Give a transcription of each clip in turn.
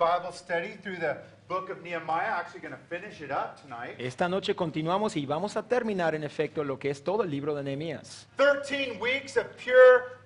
Bible study through the book of Nehemiah. Actually going to finish it up tonight. Esta noche continuamos y vamos a terminar en efecto lo que es todo el libro de Nehemías. 13 weeks of pure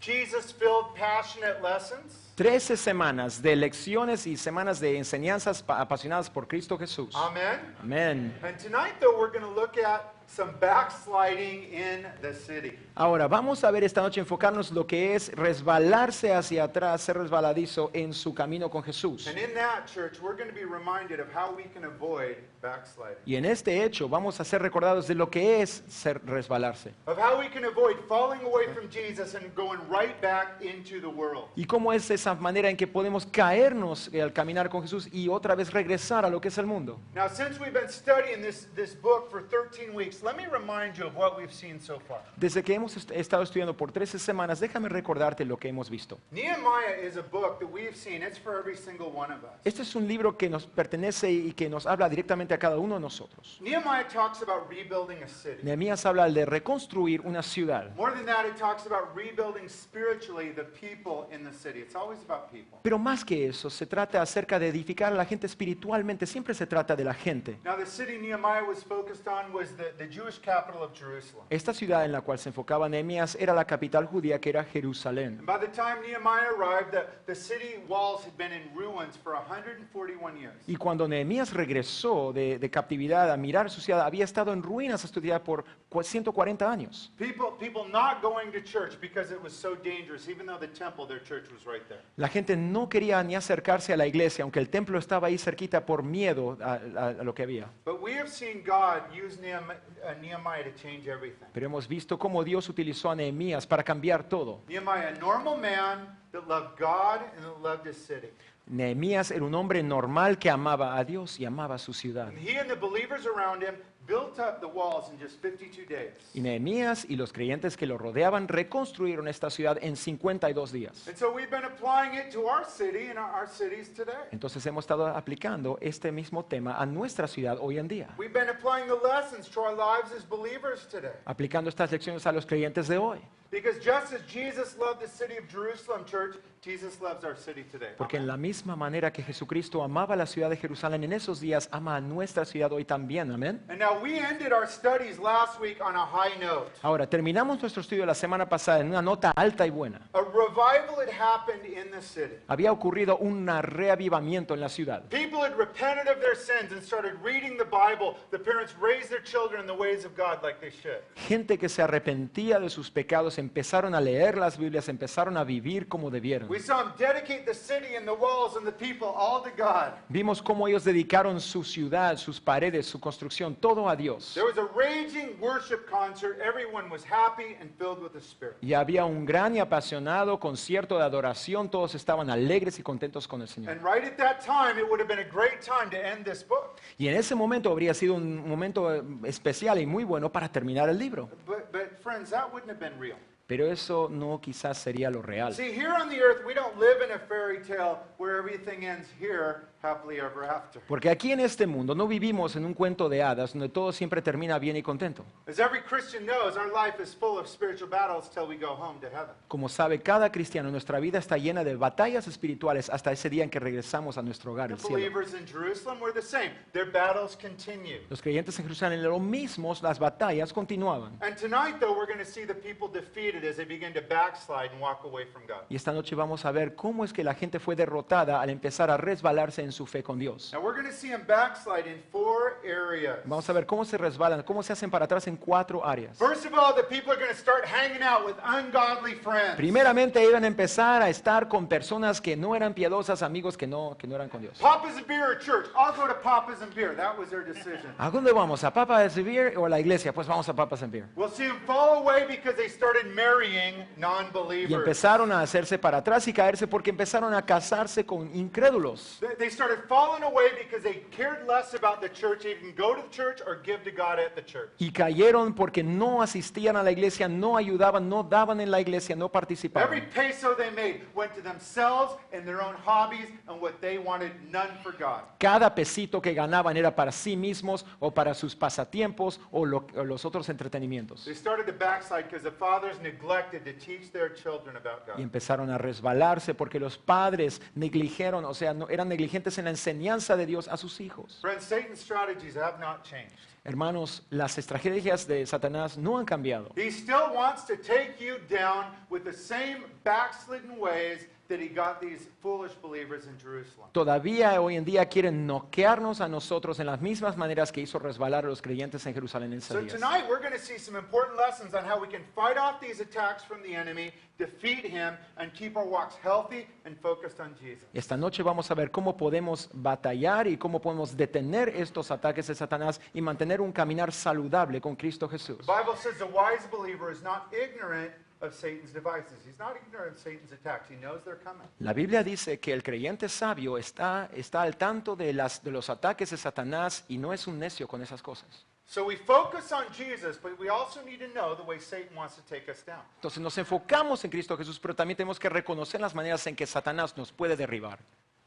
Jesus-filled, passionate lessons. 13 semanas de lecciones y semanas de enseñanzas apasionadas por Cristo Jesús. Amen. Amén. And tonight, though, we're going to look at some backsliding in the city. Ahora, vamos a ver esta noche, enfocarnos lo que es resbalarse hacia atrás, ser resbaladizo en su camino con Jesús. And in that, church, we're going to be reminded of how we can avoid backsliding. Y en este hecho vamos a ser recordados de lo que es ser resbalarse. Of how we can avoid falling away from Jesus and going right back into the world. Y cómo es esa manera en que podemos caernos al caminar con Jesús y otra vez regresar a lo que es el mundo. Now, since we've been studying this book for 13 weeks, let me remind you of what we've seen so far. Desde que hemos estado estudiando por 13 semanas, déjame recordarte lo que hemos visto. Nehemiah is a book that we've seen. It's for every single one of us. Este es un libro que nos pertenece y que nos habla directamente a cada uno de nosotros. Nehemiah talks about rebuilding a city. Nehemías habla de reconstruir una ciudad. More than that, it talks about rebuilding spiritually the people in the city. It's always about people. Pero más que eso, se trata acerca de edificar a la gente espiritualmente. Siempre se trata de la gente. Now, the city Nehemiah was focused on was the Jewish capital of Jerusalem. Esta ciudad en la cual se enfocaba Nehemías era la capital judía, que era Jerusalén. And by the time Nehemiah arrived, the city walls had been in ruins for 141 years. Y cuando Nehemías regresó de captividad a mirar su ciudad, había estado en ruinas esta ciudad por 140 años. People not going to church because it was so dangerous, even though the temple, their church was right there. La gente no quería ni acercarse a la iglesia, aunque el templo estaba ahí cerquita por miedo a lo que había. But we have seen God use Nehemiah to change everything. Pero hemos visto cómo Dios utilizó a Nehemías para cambiar todo. Nehemiah, a normal man that loved God and that loved his city. Nehemías era un hombre normal que amaba a Dios y amaba su ciudad. And he and the believers around him built up the walls in just 52 days. Y Nehemías y los creyentes que lo rodeaban reconstruyeron esta ciudad en 52 días. And so we've been applying it to our city and our cities today. Entonces hemos estado aplicando este mismo tema a nuestra ciudad hoy en día. We've been applying the lessons to our lives as believers today. Aplicando estas lecciones a los creyentes de hoy. Because just as Jesus loved the city of Jerusalem, church, Jesus loves our city today. Porque en la misma manera que Jesucristo amaba la ciudad de Jerusalén en esos días, ama a nuestra ciudad hoy también. Amén. And now we ended our studies last week on a high note. Ahora, terminamos nuestro estudio la semana pasada en una nota alta y buena. A revival had happened in the city. Había ocurrido un reavivamiento en la ciudad. People had repented of their sins and started reading the Bible. The parents raised their children in the ways of God like they should. Gente que se arrepentía de sus pecados empezaron a leer las Biblias, empezaron a vivir como debieron. We saw them dedicate the city and the walls and the people all to God. Vimos cómo ellos dedicaron su ciudad, sus paredes, su construcción, todo a Dios. There was a raging worship concert. Everyone was happy and filled with the Spirit. Y había un gran y apasionado concierto de adoración, todos estaban alegres y contentos con el Señor. And right at that time, it would have been a great time to end this book. Y en ese momento habría sido un momento especial y muy bueno para terminar el libro. But friends, that wouldn't have been real. Pero eso no quizás sería lo real. See, here on the earth, we don't live in a fairy tale where everything ends here happily ever after. Porque aquí en este mundo no vivimos en un cuento de hadas donde todo siempre termina bien y contento. As every Christian knows, our life is full of spiritual battles till we go home to heaven. Como sabe cada cristiano, nuestra vida está llena de batallas espirituales hasta ese día en que regresamos a nuestro hogar, The el cielo. believers in Jerusalem were the same. Their battles continue. Los creyentes en Jerusalén, lo mismo, las batallas continuaban. And tonight, though, we're going to see the people defeated as they begin to backslide and walk away from God. Y esta noche vamos a ver cómo es que la gente fue derrotada al empezar a resbalarse en su fe con Dios. Now, we're going to see them backslide in 4 areas. Vamos a ver cómo se resbalan, cómo se hacen para atrás en 4 áreas. First of all, the people are going to start hanging out with ungodly friends. Primeramente iban a empezar a estar con personas que no eran piadosas, amigos que no eran con Dios. Papa's and Beer or church? I'll go to Papa's and Beer. That was their decision. ¿A dónde vamos? ¿A Papa's and Beer o a la iglesia? Pues vamos a Papa's and Beer. We'll see them fall away because they started marrying Y non-believers. empezaron a hacerse para atrás y caerse porque empezaron a casarse con incrédulos. They started falling away because they cared less about the church. They didn't go to the church or give to God at the church. Y cayeron porque no asistían a la iglesia, no ayudaban, no daban en la iglesia, no Every participaban. peso they made went to themselves and their own hobbies and what they wanted, none for God. Cada pesito que ganaban era para sí mismos o para sus pasatiempos o los otros entretenimientos. They started to backslide because the fathers neglected neglected to teach their children about Y God. empezaron a resbalarse porque los padres negligeron, o sea, eran negligentes en la enseñanza de Dios a sus hijos. Friends, Satan's strategies have not changed. Hermanos, las estrategias de Satanás no han cambiado. He still wants to take you down with the same backslidden ways that he got these foolish believers in Jerusalem. Todavía hoy en día quieren noquearnos a nosotros en las mismas maneras que hizo resbalar a los creyentes en Jerusalén en So esos días. tonight we're going to see some important lessons on how we can fight off these attacks from the enemy, defeat him, and keep our walks healthy and focused on Jesus. Esta noche vamos a ver cómo podemos batallar y cómo podemos detener estos ataques de Satanás y mantener un caminar saludable con Cristo Jesús. The Bible says the wise believer is not ignorant of Satan's devices. He's not ignorant of Satan's attacks. He knows they're coming. La Biblia dice que el creyente sabio está al tanto de los ataques de Satanás y no es un necio con esas cosas. So we focus on Jesus, but we also need to know the way Satan wants to take us down. Entonces nos enfocamos en Cristo Jesús, pero también tenemos que reconocer las maneras en que Satanás nos puede derribar.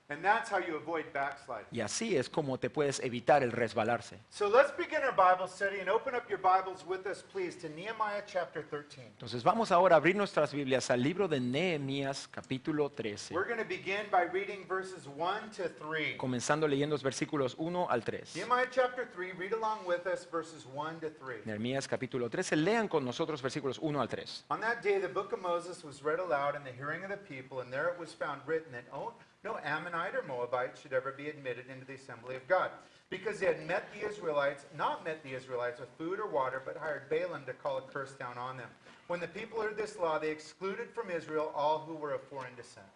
And that's how you avoid backsliding. Y así es como te puedes evitar el resbalarse. So let's begin our Bible study and open up your Bibles with us, please, to Nehemiah chapter 13. Entonces vamos ahora a abrir nuestras Biblias al libro de Nehemías capítulo 13, We're going to begin by reading verses 1 to 3. comenzando leyendo los versículos 1 al 3. Nehemiah chapter 3, read along with us verses 1 to 3. Nehemías capítulo 13, lean con nosotros versículos 1 al 3. On that day, the book of Moses was read aloud in the hearing of the people, and there it was found written that no Ammonite or Moabite should ever be admitted into the assembly of God, because they had not met the Israelites with food or water, but hired Balaam to call a curse down on them. When the people heard this law, they excluded from Israel all who were of foreign descent.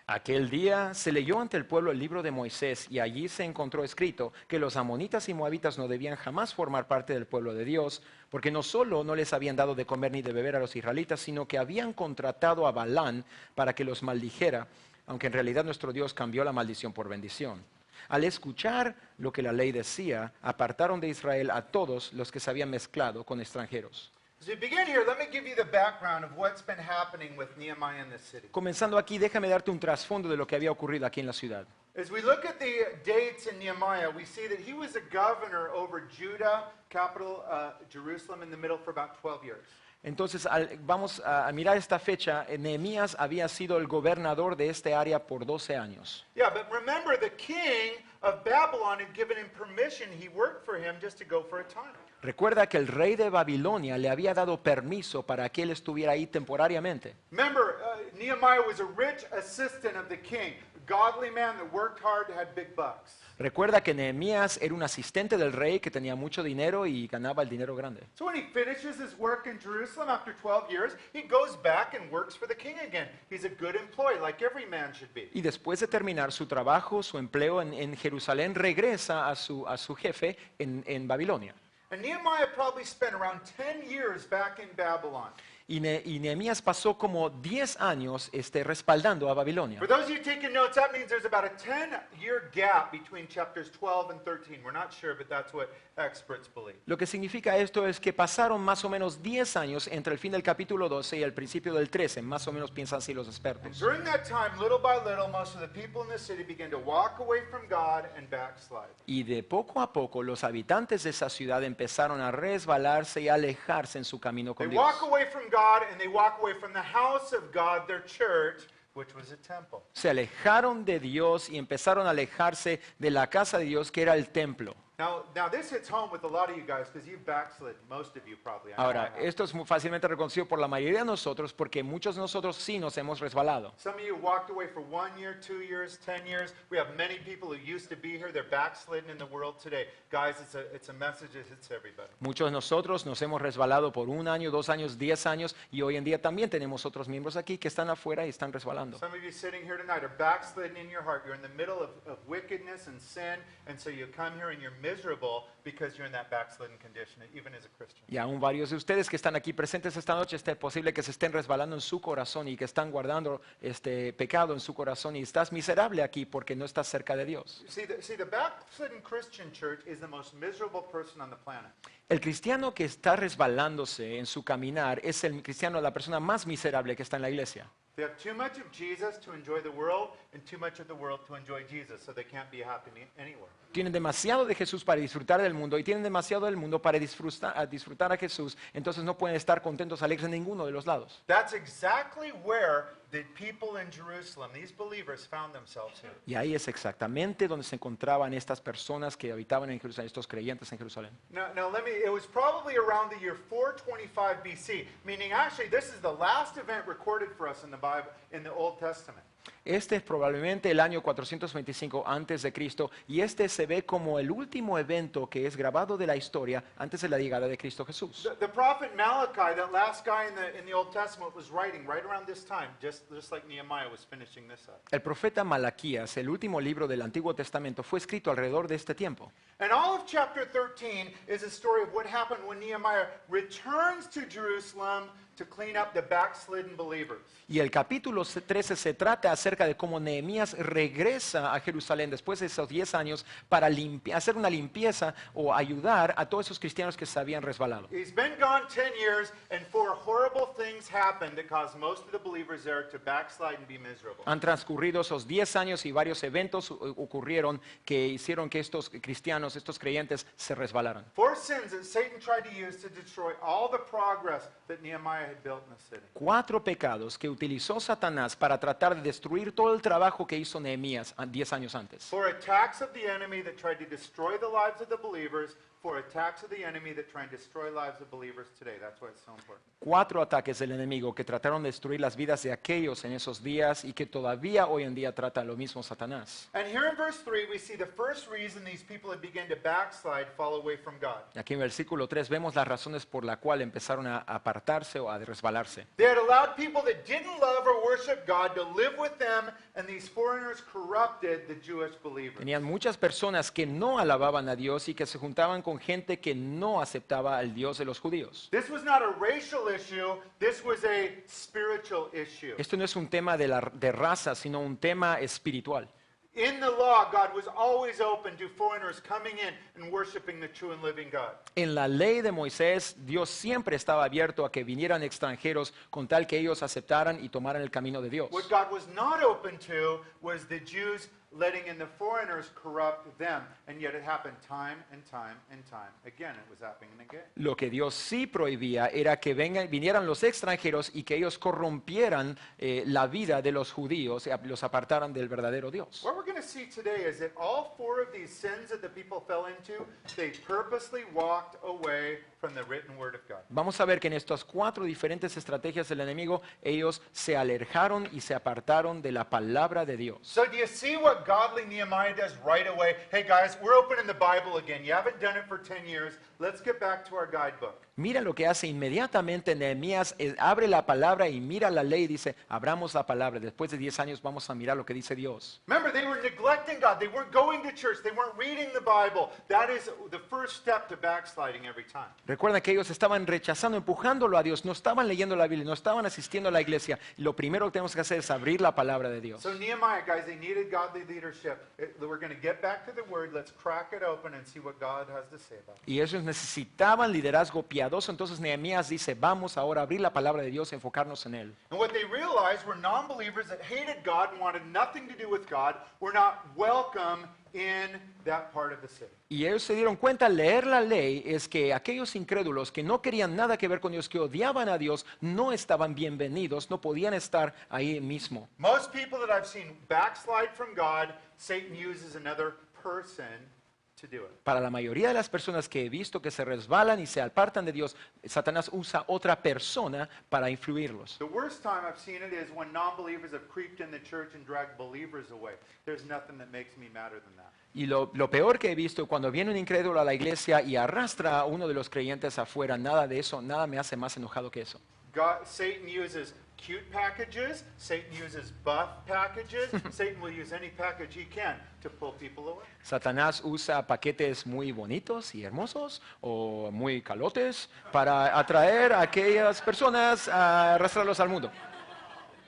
Aquel día se leyó ante el pueblo el libro de Moisés y allí se encontró escrito que los amonitas y moabitas no debían jamás formar parte del pueblo de Dios, porque no solo no les habían dado de comer ni de beber a los israelitas, sino que habían contratado a Balán para que los maldijera, aunque en realidad nuestro Dios cambió la maldición por bendición. Al escuchar lo que la ley decía, apartaron de Israel a todos los que se habían mezclado con extranjeros. As we begin here, let me give you the background of what's been happening with Nehemiah in this city. Comenzando aquí, déjame darte un trasfondo de lo que había ocurrido aquí en la ciudad. As we look at the dates in Nehemiah, we see that he was a governor over Judah, capital Jerusalem, in the middle for about 12 years. Entonces, vamos a mirar esta fecha. Nehemías había sido el gobernador de este área por 12 años. Yeah, but remember, the king of Babylon had given him permission. He worked for him just to go for a time. Recuerda que el rey de Babilonia le había dado permiso para que él estuviera ahí temporariamente. Remember, Nehemiah was a rich assistant of the king, a godly man that worked hard, had big bucks. Recuerda que Nehemías era un asistente del rey que tenía mucho dinero y ganaba el dinero grande. So when he finishes his work in Jerusalem after 12 years, he goes back and works for the king again. He's a good employee, like every man should be. Y después de terminar su trabajo, su empleo en Jerusalén, regresa a su jefe en Babilonia. And Nehemiah probably spent around 10 years back in Babylon. Y Nehemías pasó como 10 años respaldando a Babilonia. For those of you taking notes, that means there's about a 10-year gap between chapters 12 and 13. We're not sure, but that's what experts believe. Lo que significa esto es que pasaron más o menos 10 años entre el fin del capítulo 12 y el principio del 13, más o menos piensan así los expertos. During that time, little by little, most of the people in the city began to walk away from God and backslide. Y de poco a poco los habitantes de esa ciudad empezaron a resbalarse y a alejarse en su camino They con Dios. walk away from God and they walk away from the house of God, their church, which was a temple. Se alejaron de Dios y empezaron a alejarse de la casa de Dios que era el templo. Now this hits home with a lot of you guys because you've backslid, most of you probably. I know Ahora, I have. esto es muy fácilmente reconocido por la mayoría de nosotros porque muchos de nosotros sí nos hemos resbalado. Some of you walked away for 1 year, 2 years, 10 years. We have many people who used to be here. They're backslidden in the world today. Guys, it's a message that hits everybody. Muchos de nosotros nos hemos resbalado por 1 año, 2 años, 10 años y hoy en día también tenemos otros miembros aquí que están afuera y están resbalando. Some of you sitting here tonight are backslidden in your heart. You're in the middle of wickedness and sin, and so you come here and you're miserable because you're in that backslidden condition, even as a Christian. Y aún varios de ustedes que están aquí presentes esta noche, es posible que se estén resbalando en su corazón y que están guardando este pecado en su corazón y estás miserable aquí porque no estás cerca de Dios. See, the backslidden Christian church is the most miserable person on the planet. El cristiano que está resbalándose en su caminar es el cristiano, la persona más miserable que está en la iglesia. They have too much of Jesus to enjoy the world and too much of the world to enjoy Jesus, so they can't be happy anywhere. Tienen demasiado de Jesús para disfrutar del mundo y tienen demasiado del mundo para disfrutar a Jesús, entonces no pueden estar contentos, alegres en ninguno de los lados. That's exactly where the people in Jerusalem, these believers, found themselves here. Y ahí es exactamente donde se encontraban estas personas que habitaban en Jerusalén, estos creyentes en Jerusalén. Now it was probably around the year 425 BC, meaning actually this is the last event recorded for us in the Bible, in the Old Testament. Este es probablemente el año 425 antes de Cristo y este se ve como el último evento que es grabado de la historia antes de la llegada de Cristo Jesús. The prophet Malachi, that last guy in the Old Testament, was writing right around this time, just like Nehemiah was finishing this up. El profeta Malaquías, el último libro del Antiguo Testamento, fue escrito alrededor de este tiempo. And all of chapter 13 is a story of what happened when Nehemiah returns to Jerusalem to clean up the backslidden believers. Y el capítulo 13 se trata acerca de cómo Nehemías regresa a Jerusalén después de esos 10 años para hacer una limpieza o ayudar a todos esos cristianos que se habían resbalado. He's been gone 10 years, and 4 horrible things happened that caused most of the believers there to backslide and be miserable. Han transcurrido esos 10 años y varios eventos ocurrieron que hicieron que estos cristianos, estos creyentes, se resbalaran. 4 sins that Satan tried to use to destroy all the progress that Nehemiah had built in the city. 4 pecados que utilizó Satanás para tratar de destruir todo el trabajo que hizo Nehemías 10 años antes. 4 attacks of the enemy that tried to destroy the lives of the believers. 4 attacks of the enemy that try and destroy lives of believers today. That's why it's so important. 4 ataques del enemigo que trataron de destruir las vidas de aquellos en esos días y que todavía hoy en día trata lo mismo Satanás. And here in verse 3, we see the first reason these people had begun to backslide, fall away from God. Y aquí en versículo 3 vemos las razones por las cuales empezaron a apartarse o a resbalarse. They had allowed people that didn't love or worship God to live with them, and these foreigners corrupted the Jewish believers. Tenían muchas personas que no alababan a Dios y que se juntaban con gente que no aceptaba al Dios de los judíos. This was not a racial issue, this was a spiritual issue. Esto no es un tema de raza, sino un tema espiritual. In the law, God was always open to foreigners coming in and worshiping the true and living God. En la ley de Moisés, Dios siempre estaba abierto a que vinieran extranjeros con tal que ellos aceptaran y tomaran el camino de Dios. What God was not open to was the Jews letting in the foreigners corrupt them, and yet it happened time and time and time again. It was happening again. Lo que Dios sí prohibía era que vinieran los extranjeros y que ellos corrompieran la vida de los judíos y los apartaran del verdadero Dios. What we're going to see today is that all 4 of these sins that the people fell into, they purposely walked away from the written word of God. Vamos a ver que en estas 4 diferentes estrategias del enemigo, ellos se alejaron y se apartaron de la palabra de Dios. So do you see what godly Nehemiah does right away? Hey guys, we're opening the Bible again. You haven't done it for 10 years. Let's get back to our guidebook. Mira lo que hace inmediatamente Nehemías, abre la palabra y mira la ley y dice, abramos la palabra. Después de 10 años vamos a mirar lo que dice Dios. Remember, they were neglecting God. They weren't going to church. They weren't reading the Bible. That is the first step to backsliding every time. Recuerda que ellos estaban rechazando, empujándolo a Dios, no estaban leyendo la Biblia, no estaban asistiendo a la iglesia. Lo primero que tenemos que hacer es abrir la palabra de Dios. So Nehemiah, guys, they needed godly leadership. We're going to get back to the Word. Let's crack it open and see what God has to say about it. Y ellos necesitaban liderazgo piadoso, entonces Nehemías dice, vamos ahora a abrir la palabra de Dios y enfocarnos en él. And what they realized were non-believers that hated God and wanted nothing to do with God were not welcome in that part of the city. Y ellos se dieron cuenta al leer la ley es que aquellos incrédulos que no querían nada que ver con Dios, que odiaban a Dios, no estaban bienvenidos, no podían estar ahí mismo. Most people that I've seen backslide from God, Satan uses another person to do it. Para la mayoría de las personas que he visto que se resbalan y se apartan de Dios, Satanás usa otra persona para influirlos. The worst time I've seen it is when non-believers have creeped in the church and dragged believers away. There's nothing that makes me madder than that. Y lo peor que he visto cuando viene un incrédulo a la iglesia y arrastra a uno de los creyentes afuera, nada de eso, nada me hace más enojado que eso. Satan uses cute packages. Satan uses buff packages. Satan will use any package he can to pull people away. Satanás usa paquetes muy bonitos y hermosos o muy calotes para atraer a aquellas personas a arrastrarlos al mundo.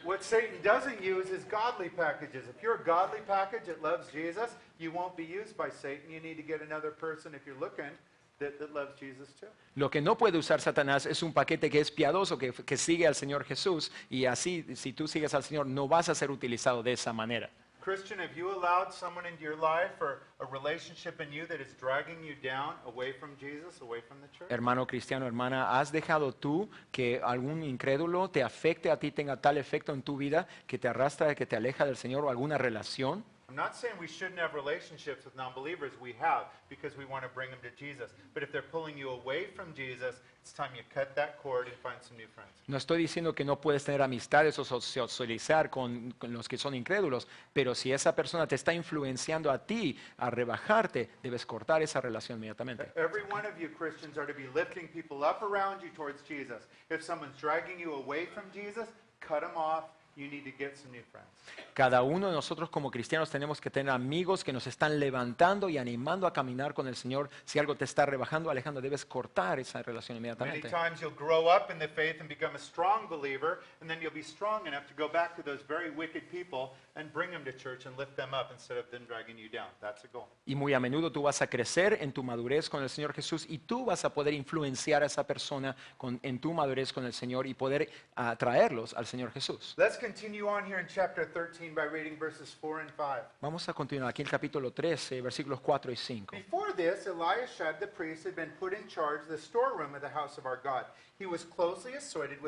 What Satan doesn't use is godly packages. If you're a godly package that loves Jesus, you won't be used by Satan. You need to get another person if you're looking that loves Jesus too. Lo que no puede usar Satanás es un paquete que es piadoso, que sigue al Señor Jesús, y así, si tú sigues al Señor, no vas a ser utilizado de esa manera. Christian, have you allowed someone into your life or a relationship in you that is dragging you down away from Jesus, away from the church? Hermano cristiano, hermana, ¿has dejado tú que algún incrédulo te afecte a ti, tenga tal efecto en tu vida que te arrastra, que te aleja del Señor o alguna relación? I'm not saying we shouldn't have relationships with non-believers. We have, because we want to bring them to Jesus. But if they're pulling you away from Jesus, it's time you cut that cord and find some new friends. No estoy diciendo que no puedes tener amistades o socializar con los que son incrédulos, pero si esa persona te está influenciando a ti a rebajarte, debes cortar esa relación inmediatamente. Every one of you Christians are to be lifting people up around you towards Jesus. If someone's dragging you away from Jesus, cut them off. You need to get some new friends. Cada uno de nosotros como cristianos tenemos que tener amigos que nos están levantando y animando a caminar con el Señor. Si algo te está rebajando, alejando, debes cortar esa relación Many inmediatamente. times you'll grow up in the faith and become a strong believer, and then you'll be strong enough to go back to those very wicked people and bring them to church and lift them up instead of them dragging you down. That's a goal. Y muy a menudo tú vas a crecer en tu madurez con el Señor Jesús y tú vas a poder influenciar a esa persona en tu madurez con el Señor y poder atraerlos al Señor Jesús. Let's continue on here in chapter 13 by reading verses 4 and 5. Vamos a continuar aquí en el capítulo 13, versículos 4 y 5. Before this, Eliashib the priest had been put in charge of the storeroom of the house of our God. He was closely associated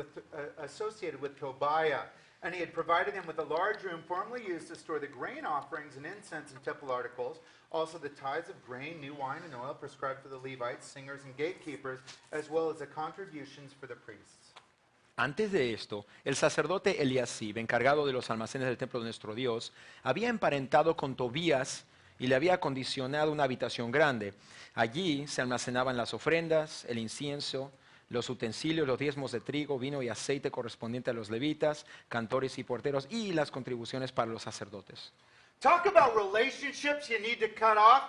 with Tobiah, and he had provided him with a large room formerly used to store the grain offerings and incense and temple articles, also the tithes of grain, new wine, and oil prescribed for the Levites, singers, and gatekeepers, as well as the contributions for the priests. Antes de esto, el sacerdote Eliasib, encargado de los almacenes del templo de nuestro Dios, había emparentado con Tobías y le había acondicionado una habitación grande. Allí se almacenaban las ofrendas, el incienso, los utensilios, los diezmos de trigo, vino y aceite correspondiente a los levitas, cantores y porteros, y las contribuciones para los sacerdotes. Talk about relationships you need to cut off.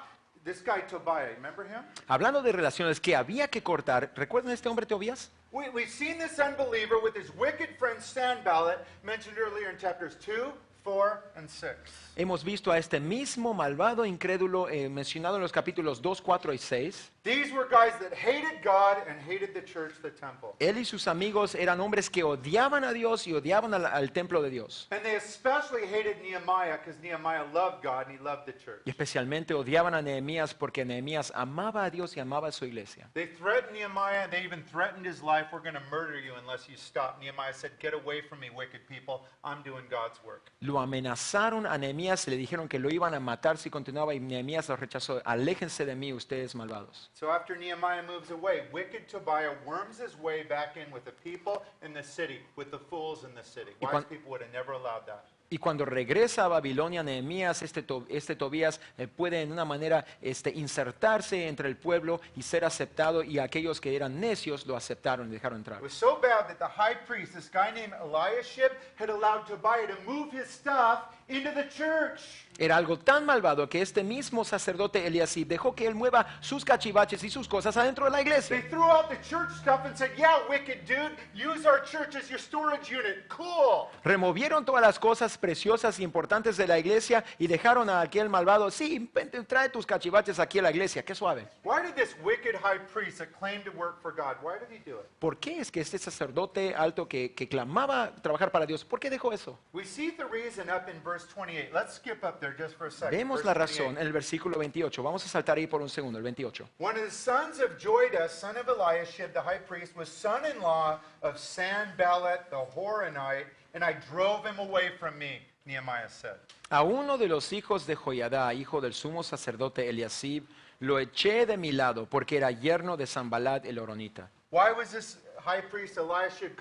This guy Tobiah, remember him? Hablando de relaciones que había que cortar, ¿recuerdan a este hombre Tobías? We've seen this unbeliever with his wicked friend Sanballat, mentioned earlier in chapters 2, 4, and 6. Hemos visto a este mismo malvado incrédulo mencionado en los capítulos 2, 4 y 6. These were guys that hated God and hated the church, the temple. Él y sus amigos eran hombres que odiaban a Dios y odiaban al templo de Dios. And they especially hated Nehemiah because Nehemiah loved God and he loved the church. Y especialmente odiaban a Nehemías porque Nehemías amaba a Dios y amaba a su iglesia. They threatened Nehemiah and they even threatened his life. We're going to murder you unless you stop. Nehemiah said, get away from me, wicked people. I'm doing God's work. Lo amenazaron a Nehemías y le dijeron que lo iban a matar si continuaba y Nehemías los rechazó. Aléjense de mí, ustedes malvados. So after Nehemiah moves away, wicked Tobiah worms his way back in with the people in the city, with the fools in the city. Wise people would have never allowed that. Y cuando regresa a Babilonia, Nehemías, este Tobías puede en una manera insertarse entre el pueblo y ser aceptado, y aquellos que eran necios lo aceptaron y dejaron entrar. It was so bad that the high priest, this guy named Eliashib, had allowed Tobiah to move his stuff into the church. Era algo tan malvado que este mismo sacerdote Eliasib dejó que él mueva sus cachivaches y sus cosas adentro de la They iglesia. threw out the church stuff and said, yeah, wicked dude, use our church as your storage unit. Cool. Removieron todas las cosas preciosas e importantes de la iglesia y dejaron a aquel malvado, sí, vente, trae tus cachivaches aquí a la iglesia, qué suave. Why did this wicked high priest that claimed to work for God, why did he do it? ¿Por qué es que este sacerdote alto que clamaba trabajar para Dios, por qué dejó eso? We see the reason up in verse 28. Let's skip up there just for a second. Vemos Verse la 28. razón en el versículo 28. Vamos a saltar ahí por un segundo, el 28. One of the sons of Joiada, son of Eliashib, the high priest, was son-in-law of Sanballat the Horonite, and I drove him away from me, Nehemiah said. A uno de los hijos de Joiadá, hijo del sumo sacerdote Eliasib, lo eché de mi lado porque era yerno de Sanballat el Horonita. Why was this high priest Eliashib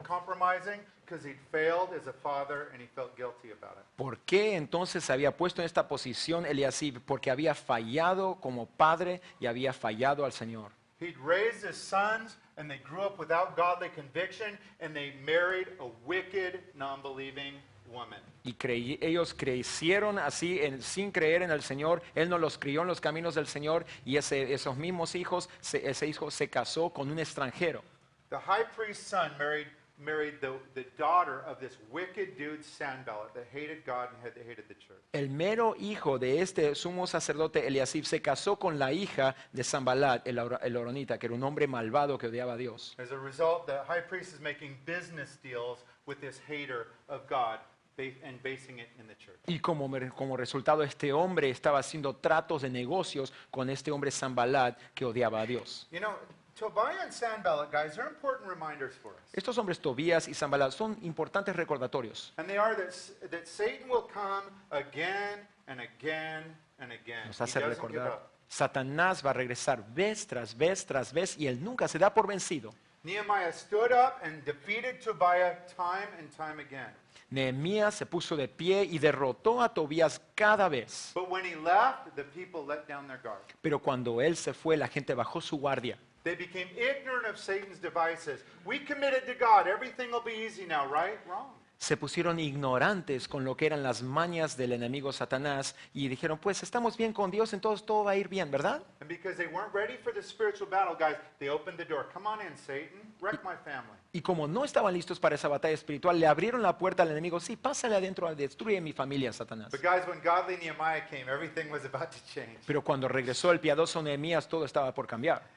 compromising? Because he'd failed as a father and he felt guilty about it. ¿Por qué entonces se había puesto en esta posición Eliasib? Porque había fallado como padre y había fallado al Señor. He'd raised his sons and they grew up without godly conviction and they married a wicked, non-believing woman. Y ellos crecieron así sin creer en el Señor. Él no los crió en los caminos del Señor, y esos mismos hijos, ese hijo se casó con un extranjero. The high priest's son married married the daughter of this wicked dude Sanballat that hated God and hated the church. El mero hijo de este sumo sacerdote Eliasib se casó con la hija de Sambalat, el horonita, que era un hombre malvado que odiaba a Dios. As a result, the high priest is making business deals with this hater of God and basing it in the church. Y como resultado, este hombre estaba haciendo tratos de negocios con este hombre Sambalat que odiaba a Dios. You know, Tobiah and Sanballat, guys, they're important reminders for us. Estos hombres Tobías y Sambalat son importantes recordatorios. And they are that Satan will come again and again and again. Nos He hace doesn't give recordar, up. Satanás va a regresar vez tras vez tras vez y él nunca se da por vencido. Nehemiah stood up and defeated Tobiah time and time again. Nehemías se puso de pie y derrotó a Tobías cada vez. But when he left, the people let down their guard. Pero cuando él se fue, la gente bajó su guardia. They became ignorant of Satan's devices. We committed to God. Everything will be easy now, right? Wrong. Se pusieron ignorantes con lo que eran las mañas del enemigo Satanás y dijeron, pues estamos bien con Dios, entonces todo va a ir bien, ¿verdad? And because they weren't ready for the spiritual battle, guys, they opened the door. Come on in, Satan. Wreck my family. Y como no estaban listos para esa batalla espiritual, le abrieron la puerta al enemigo. Sí, pásale adentro, destruye mi familia, Satanás. But guys, when godly Nehemiah came, everything was about to change. Pero cuando regresó el piadoso Nehemías, todo estaba por cambiar.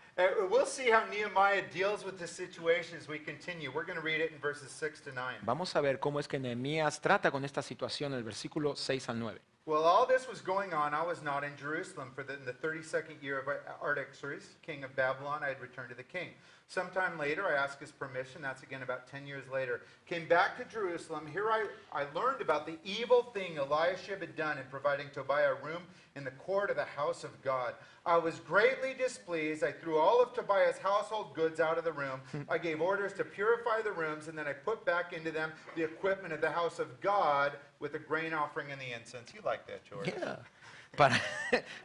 We'll see how Nehemiah deals with this situation as we continue. We're going to read it in verses 6 to 9. Vamos a ver cómo es que Nehemías trata con esta situación en el versículo 6 al 9. Well, all this was going on. I was not in Jerusalem, for in the 32nd year of Artaxerxes, king of Babylon, I had returned to the king. Sometime later, I asked his permission. That's again about 10 years later. Came back to Jerusalem. Here I learned about the evil thing Eliashib had done in providing Tobiah a room in the court of the house of God. I was greatly displeased. I threw all of Tobiah's household goods out of the room. I gave orders to purify the rooms, and then I put back into them the equipment of the house of God with the grain offering and the incense. You like that, George? Yeah.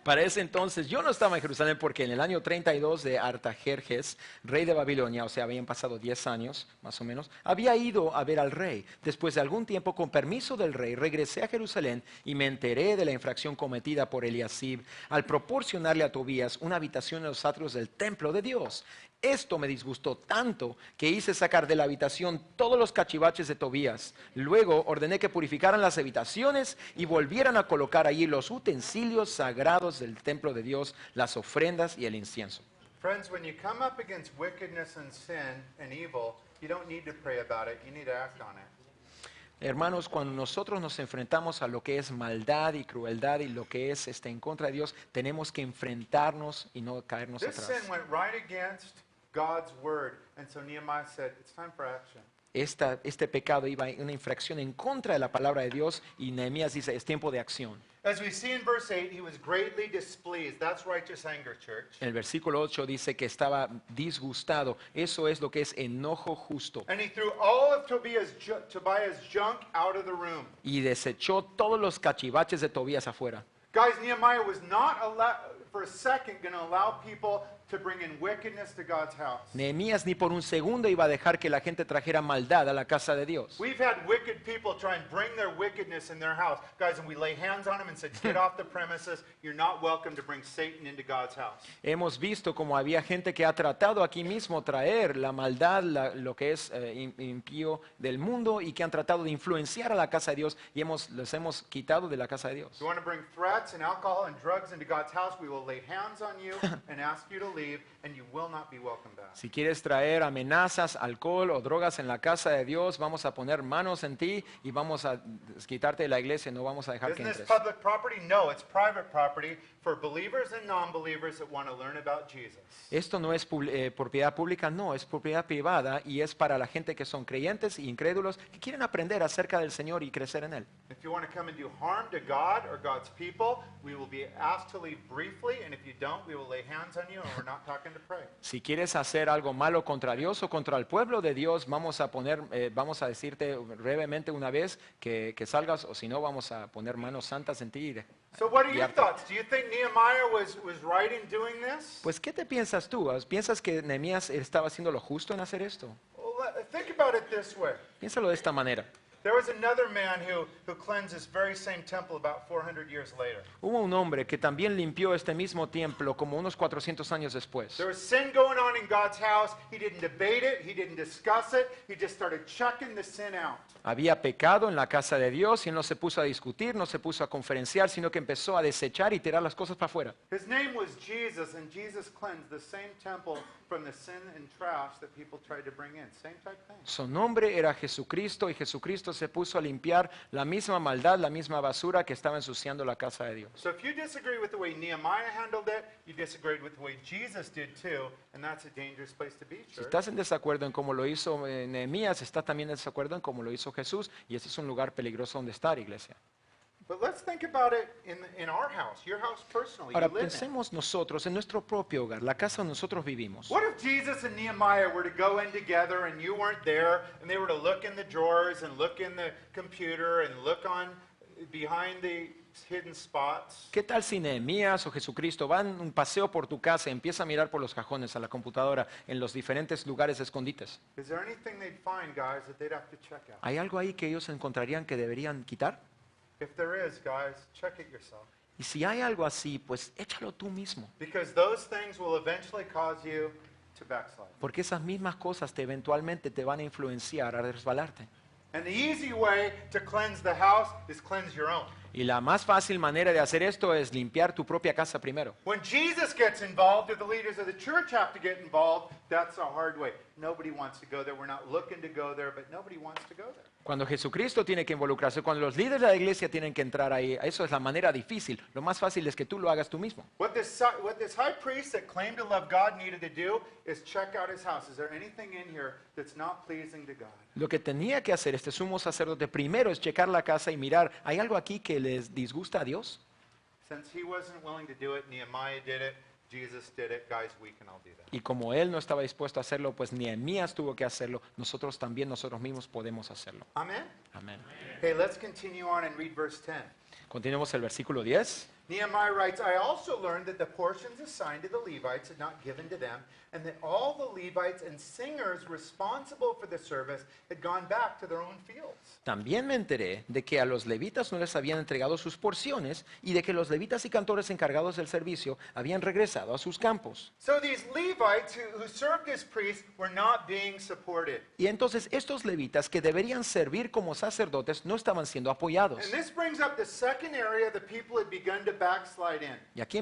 Para ese entonces yo no estaba en Jerusalén porque en el año 32 de Artajerjes, rey de Babilonia, o sea, habían pasado 10 años más o menos, había ido a ver al rey. Después de algún tiempo, con permiso del rey, regresé a Jerusalén y me enteré de la infracción cometida por Eliasib al proporcionarle a Tobías una habitación en los atrios del templo de Dios. Esto me disgustó tanto que hice sacar de la habitación todos los cachivaches de Tobías. Luego ordené que purificaran las habitaciones y volvieran a colocar allí los utensilios sagrados del templo de Dios, las ofrendas y el incienso. Friends, when you come up against wickedness and sin and evil, you don't need to pray about it. You need to act on it. Hermanos, cuando nosotros nos enfrentamos a lo que es maldad y crueldad y lo que es en contra de Dios, tenemos que enfrentarnos y no caernos This atrás. sin went right against God's word. And so Nehemiah said, it's time for action. Este pecado iba en una infracción en contra de la palabra de Dios y Nehemías dice, es tiempo de acción. As we see in verse 8, he was greatly displeased. That's righteous anger, church. En el versículo 8 dice que estaba disgustado. Eso es lo que es enojo justo. And he threw all of Tobiah's junk out of the room. Y desechó todos los cachivaches de Tobías afuera. Guys, Nehemiah was not for a second going to allow people to bring in wickedness to God's house. Nehemías ni por un segundo iba a dejar que la gente trajera maldad a la casa de Dios. We've had wicked people try and bring their wickedness in their house. Guys, and we lay hands on them and said, get off the premises. You're not welcome to bring Satan into God's house. Hemos visto como había gente que ha tratado aquí mismo traer la maldad, lo que es impío del mundo y que han tratado de influenciar a la casa de Dios y los hemos quitado de la casa de Dios. If you want to bring threats and alcohol and drugs into God's house, we will lay hands on you and ask you to leave, and you will not be welcome back. Si quieres traer amenazas, alcohol o drogas en la casa de Dios, vamos a poner manos en ti y vamos a quitarte de la iglesia, no vamos a dejar que Isn't this entres. public property? No, it's private property for believers and non-believers that want to learn about Jesus. Esto no es propiedad pública, no, es propiedad privada y es para la gente que son creyentes e incrédulos que quieren aprender acerca del Señor y crecer en Él. If you want to come and do harm to God or God's people, we will be asked to leave briefly, and if you don't, we will lay hands on you, and we're not talking to pray. Si quieres hacer algo malo contra Dios o contra el pueblo de Dios, vamos a decirte brevemente una vez que salgas, o si no, vamos a poner manos santas en ti. So what are your guiarte. thoughts? Do you think Nehemiah was right in doing this? Pues, ¿qué te piensas tú? ¿Piensas que Nehemías estaba haciendo lo justo en hacer esto? Well, think about it this way. Piénsalo de esta manera. There was another man who cleansed this very same temple about 400 years later. Hubo un hombre que también limpió este mismo templo como unos 400 años después. There was sin going on in God's house. He didn't debate it. He didn't discuss it. He just started chucking the sin out. Había pecado en la casa de Dios y él no se puso a discutir, no se puso a conferenciar, sino que empezó a desechar y tirar las cosas para afuera. His name was Jesus, and Jesus cleansed the same temple from the sin and trash that people tried to bring in. Same type thing. Su nombre era Jesucristo y Jesucristo se puso a limpiar la misma maldad, la misma basura que estaba ensuciando la casa de Dios. So if you disagree with the way Nehemiah handled it, you disagreed with the way Jesus did too, and that's a dangerous place to be, Si church. estás en desacuerdo en cómo lo hizo Nehemías, estás también en desacuerdo en cómo lo hizo Jesús, y ese es un lugar peligroso donde estar, iglesia. But let's think about it in our house, your house personally. Ahora You live in. pensemos nosotros en nuestro propio hogar, la casa donde nosotros vivimos. What if Jesus and Nehemiah were to go in together and you weren't there, and they were to look in the drawers and look in the computer and look on behind the hidden spots? ¿Qué tal si Nehemías o Jesucristo van un paseo por tu casa y empieza a mirar por los cajones, a la computadora, en los diferentes lugares escondites? Is there anything they'd find, guys, that they'd have to check out? ¿Hay algo ahí que ellos encontrarían que deberían quitar? If there is, guys, check it yourself. Y si hay algo así, pues échalo tú mismo. Because those things will eventually cause you to backslide. Porque esas mismas cosas eventualmente te van a influenciar a resbalarte. And the easy way to cleanse the house is cleanse your own. Y la más fácil manera de hacer esto es limpiar tu propia casa primero. When Jesus gets involved, or the leaders of the church have to get involved, that's a hard way. Nobody wants to go there. We're not looking to go there, but nobody wants to go there. Cuando Jesucristo tiene que involucrarse, cuando los líderes de la iglesia tienen que entrar ahí, eso es la manera difícil. Lo más fácil es que tú lo hagas tú mismo. What this high priest that claimed to love God needed to do is check out his house. Is there anything in here that's not pleasing to God? Lo que tenía que hacer este sumo sacerdote primero es checar la casa y mirar, ¿hay algo aquí que les disgusta a Dios? Since he wasn't willing to do it, Nehemiah did it, Jesus did it, guys, we can all do that. Y como él no estaba dispuesto a hacerlo, pues Nehemías tuvo que hacerlo. Nosotros también, nosotros mismos podemos hacerlo. Amen? Amén. Okay, let's continue on and read verse 10. Continuemos el versículo 10. Nehemiah writes, I also learned that the portions assigned to the Levites had not given to them, and that all the Levites and singers responsible for the service had gone back to their own fields. También me enteré de que a los levitas no les habían entregado sus porciones y de que los levitas y cantores encargados del servicio habían regresado a sus campos. So these Levites who served as priests were not being supported. Y entonces estos levitas que deberían servir como sacerdotes no estaban siendo apoyados. And this brings up the second area the people had begun to backslide in. Y aquí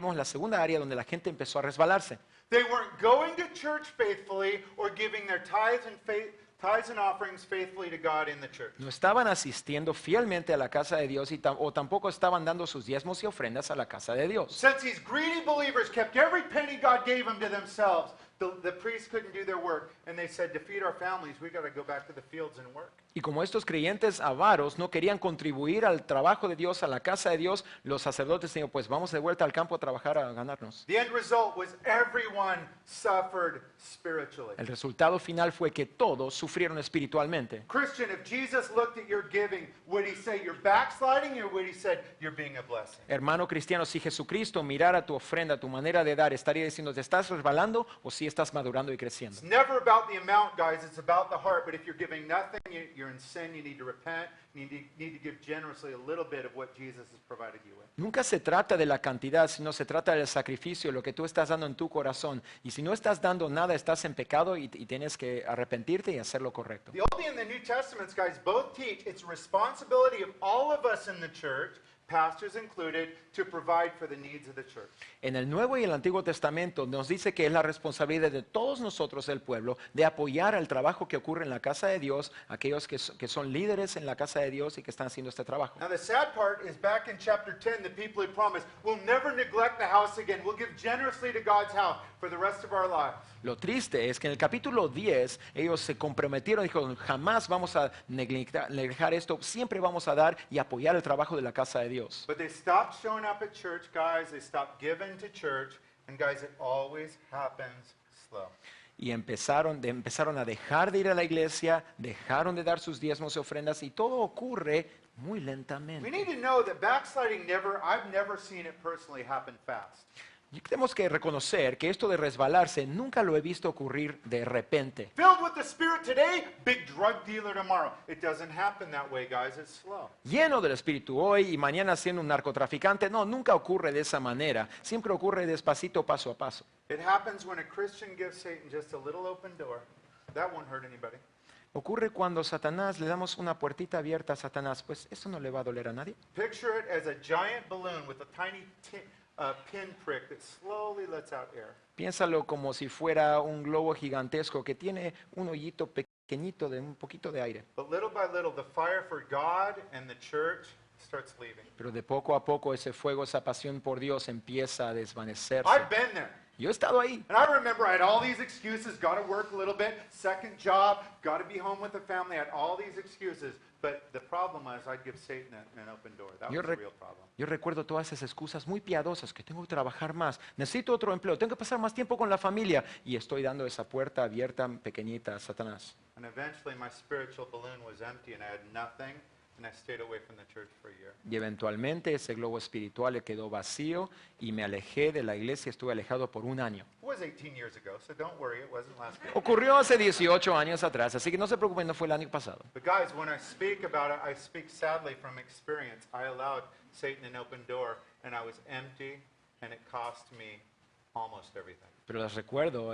vemos la segunda área donde la gente empezó a resbalarse. They weren't going to church faithfully or giving their tithes and offerings faithfully to God in the church. No estaban asistiendo fielmente a la casa de Dios o tampoco estaban dando sus diezmos y ofrendas a la casa de Dios. Since these greedy believers kept every penny God gave them to themselves, the priests couldn't do their work, and they said, to feed our families, we got to go back to the fields and work. Y como estos creyentes avaros no querían contribuir al trabajo de Dios, a la casa de Dios, los sacerdotes dijeron, pues vamos de vuelta al campo a trabajar, a ganarnos. The end result was everyone suffered spiritually. El resultado final fue que todos sufrieron espiritualmente. Christian, if Jesus looked at your giving, would he say you're backsliding, or would he say you're being a blessing? Hermano cristiano, si Jesucristo mirara tu ofrenda, tu manera de dar, estaría diciendo, ¿te estás resbalando o si estás madurando y creciendo? It's never about the amount, guys. It's about the heart. But if you're giving nothing, you're in sin. You need to repent. You need to give generously a little bit of what Jesus has provided you with. Nunca se trata de la cantidad, sino se trata del sacrificio, lo que tú estás dando en tu corazón. Y si no estás dando nada, estás en pecado y tienes que arrepentirte y hacer lo correcto. The Old and the New Testaments, guys, both teach it's a responsibility of all of us in the church, pastors included, to provide for the needs of the church. En el Nuevo y el Antiguo Testamento nos dice que es la responsabilidad de todos nosotros, el pueblo, de apoyar el trabajo que ocurre en la casa de Dios, aquellos que son líderes en la casa de Dios y que están haciendo este trabajo. Now the sad part is back in chapter 10, the people had promised, we'll never neglect the house again. We'll give generously to God's house for the rest of our lives. Lo triste es que en el capítulo 10 ellos se comprometieron, dijeron, jamás vamos a negligenciar esto, siempre vamos a dar y apoyar el trabajo de la casa de Dios. But they stopped showing up at church, guys. They stopped giving to church. And guys, it always happens slow. Y empezaron a dejar de ir a la iglesia, dejaron de dar sus diezmos y ofrendas y todo ocurre muy We lentamente. need to know that backsliding I've never seen it personally happen fast. Y tenemos que reconocer que esto de resbalarse nunca lo he visto ocurrir de repente. Filled with the Spirit today, big drug dealer tomorrow. It doesn't happen that way, guys. It's slow. Lleno del Espíritu hoy y mañana siendo un narcotraficante. No, nunca ocurre de esa manera. Siempre ocurre despacito, paso a paso. It happens when a Christian gives Satan just a little open door. That won't hurt anybody. Ocurre cuando Satanás le damos una puertita abierta a Satanás. Pues eso no le va a doler a nadie. Picture it as a giant balloon with a tiny pinprick that slowly lets out air. Piénsalo como si fuera un globo gigantesco que tiene un hoyito pequeñito de un poquito de aire. But little by little, the fire for God and the church starts leaving. Pero de poco a poco ese fuego, esa pasión por Dios empieza a desvanecerse. I've been there. Yo he estado ahí. And I remember I had all these excuses, got to work a little bit, second job, got to be home with the family. I had all these excuses. But the problem was I'd give Satan an open door. That was the real problem. Yo recuerdo todas esas excusas muy piadosas, que tengo que trabajar más, necesito otro empleo, tengo que pasar más tiempo con la familia y estoy dando esa puerta abierta pequeñita a Satanás. And eventually my spiritual balloon was empty and I had nothing and I stayed away from the church for a year. Y eventualmente ese globo espiritual le quedó vacío y me alejé de la iglesia, estuve alejado por un año. It was 18 years ago, so don't worry, it wasn't last year. Ocurrió hace 18 años atrás, así que no se preocupen, no fue el año pasado. But guys, when I speak about it, I speak sadly from experience. I allowed Satan an open door and I was empty and it cost me almost everything. Pero les recuerdo,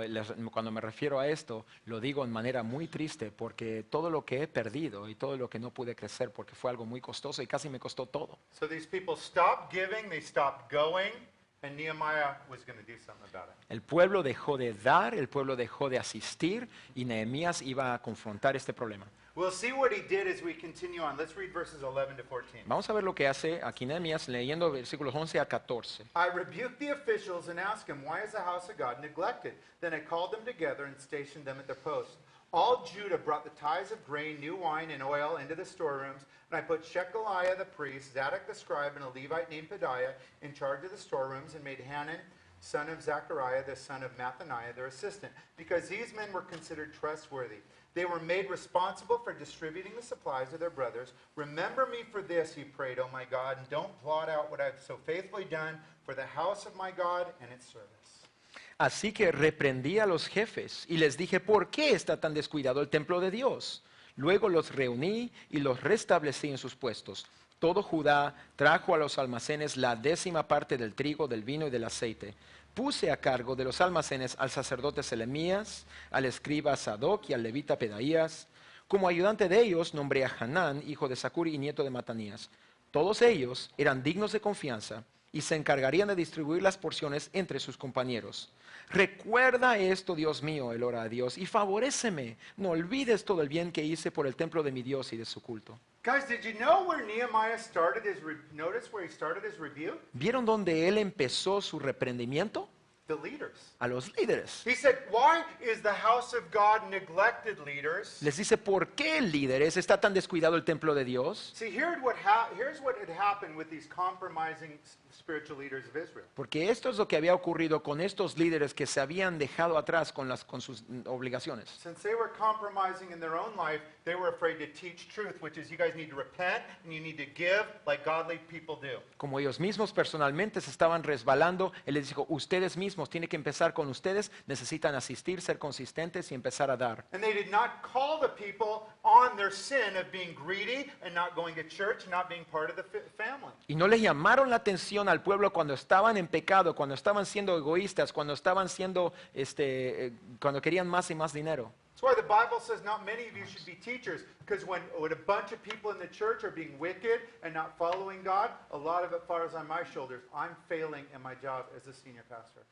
cuando me refiero a esto, lo digo en manera muy triste porque todo lo que he perdido y todo lo que no pude crecer porque fue algo muy costoso y casi me costó todo. So these people stopped giving, they stopped going, and Nehemiah was going to do something about it. El pueblo dejó de dar, el pueblo dejó de asistir y Nehemías iba a confrontar este problema. We'll see what he did as we continue on. Let's read verses 11 to 14. Vamos a ver lo que hace aquí Nehemías leyendo versículos 11 a 14. I rebuked the officials and asked them, why is the house of God neglected? Then I called them together and stationed them at their posts. All Judah brought the tithes of grain, new wine, and oil into the storerooms, and I put Shechaliah the priest, Zadok the scribe, and a Levite named Pedaiah in charge of the storerooms, and made Hanan, son of Zechariah, the son of Mathaniah, their assistant, because these men were considered trustworthy. They were made responsible for distributing the supplies of their brothers. Remember me for this, he prayed, oh my God, and don't blot out what I've so faithfully done for the house of my God and its service. Así que reprendí a los jefes y les dije, ¿por qué está tan descuidado el templo de Dios? Luego los reuní y los restablecí en sus puestos. Todo Judá trajo a los almacenes la 10ª parte del trigo, del vino y del aceite. Puse a cargo de los almacenes al sacerdote Selemías, al escriba Sadoc y al levita Pedaías. Como ayudante de ellos nombré a Hanán, hijo de Zacuri y nieto de Matanías. Todos ellos eran dignos de confianza y se encargarían de distribuir las porciones entre sus compañeros. Recuerda esto, Dios mío, él ora a Dios, y favoréceme. No olvides todo el bien que hice por el templo de mi Dios y de su culto. Guys, did you know where Nehemiah started his notice where he started his rebuke? ¿Vieron dónde él empezó su reprendimiento? The leaders. A los líderes. He said, why is the house of God neglected, leaders? Les dice, ¿por qué líderes está tan descuidado el templo de Dios? See, here's what had happened with these compromising spiritual leaders of Israel. Porque esto es lo que había ocurrido con estos líderes que se habían dejado atrás con sus obligaciones. Since they were compromising in their own life, they were afraid to teach truth, which is you guys need to repent and you need to give like godly people do. Como ellos mismos personalmente se estaban resbalando, él les dijo, ustedes mismos tienen que empezar con ustedes, necesitan asistir, ser consistentes y empezar a dar. And they did not call the people on their sin of being greedy and not going to church, not being part of the family. Y no les llamaron la atención al pueblo cuando estaban en pecado, cuando estaban siendo egoístas, cuando estaban siendo, cuando querían más y más dinero. That's why the Bible says not many of you should be teachers, because when a bunch of people in the church are being wicked and not following God, a lot of it falls on my shoulders. I'm failing in my job as a senior pastor.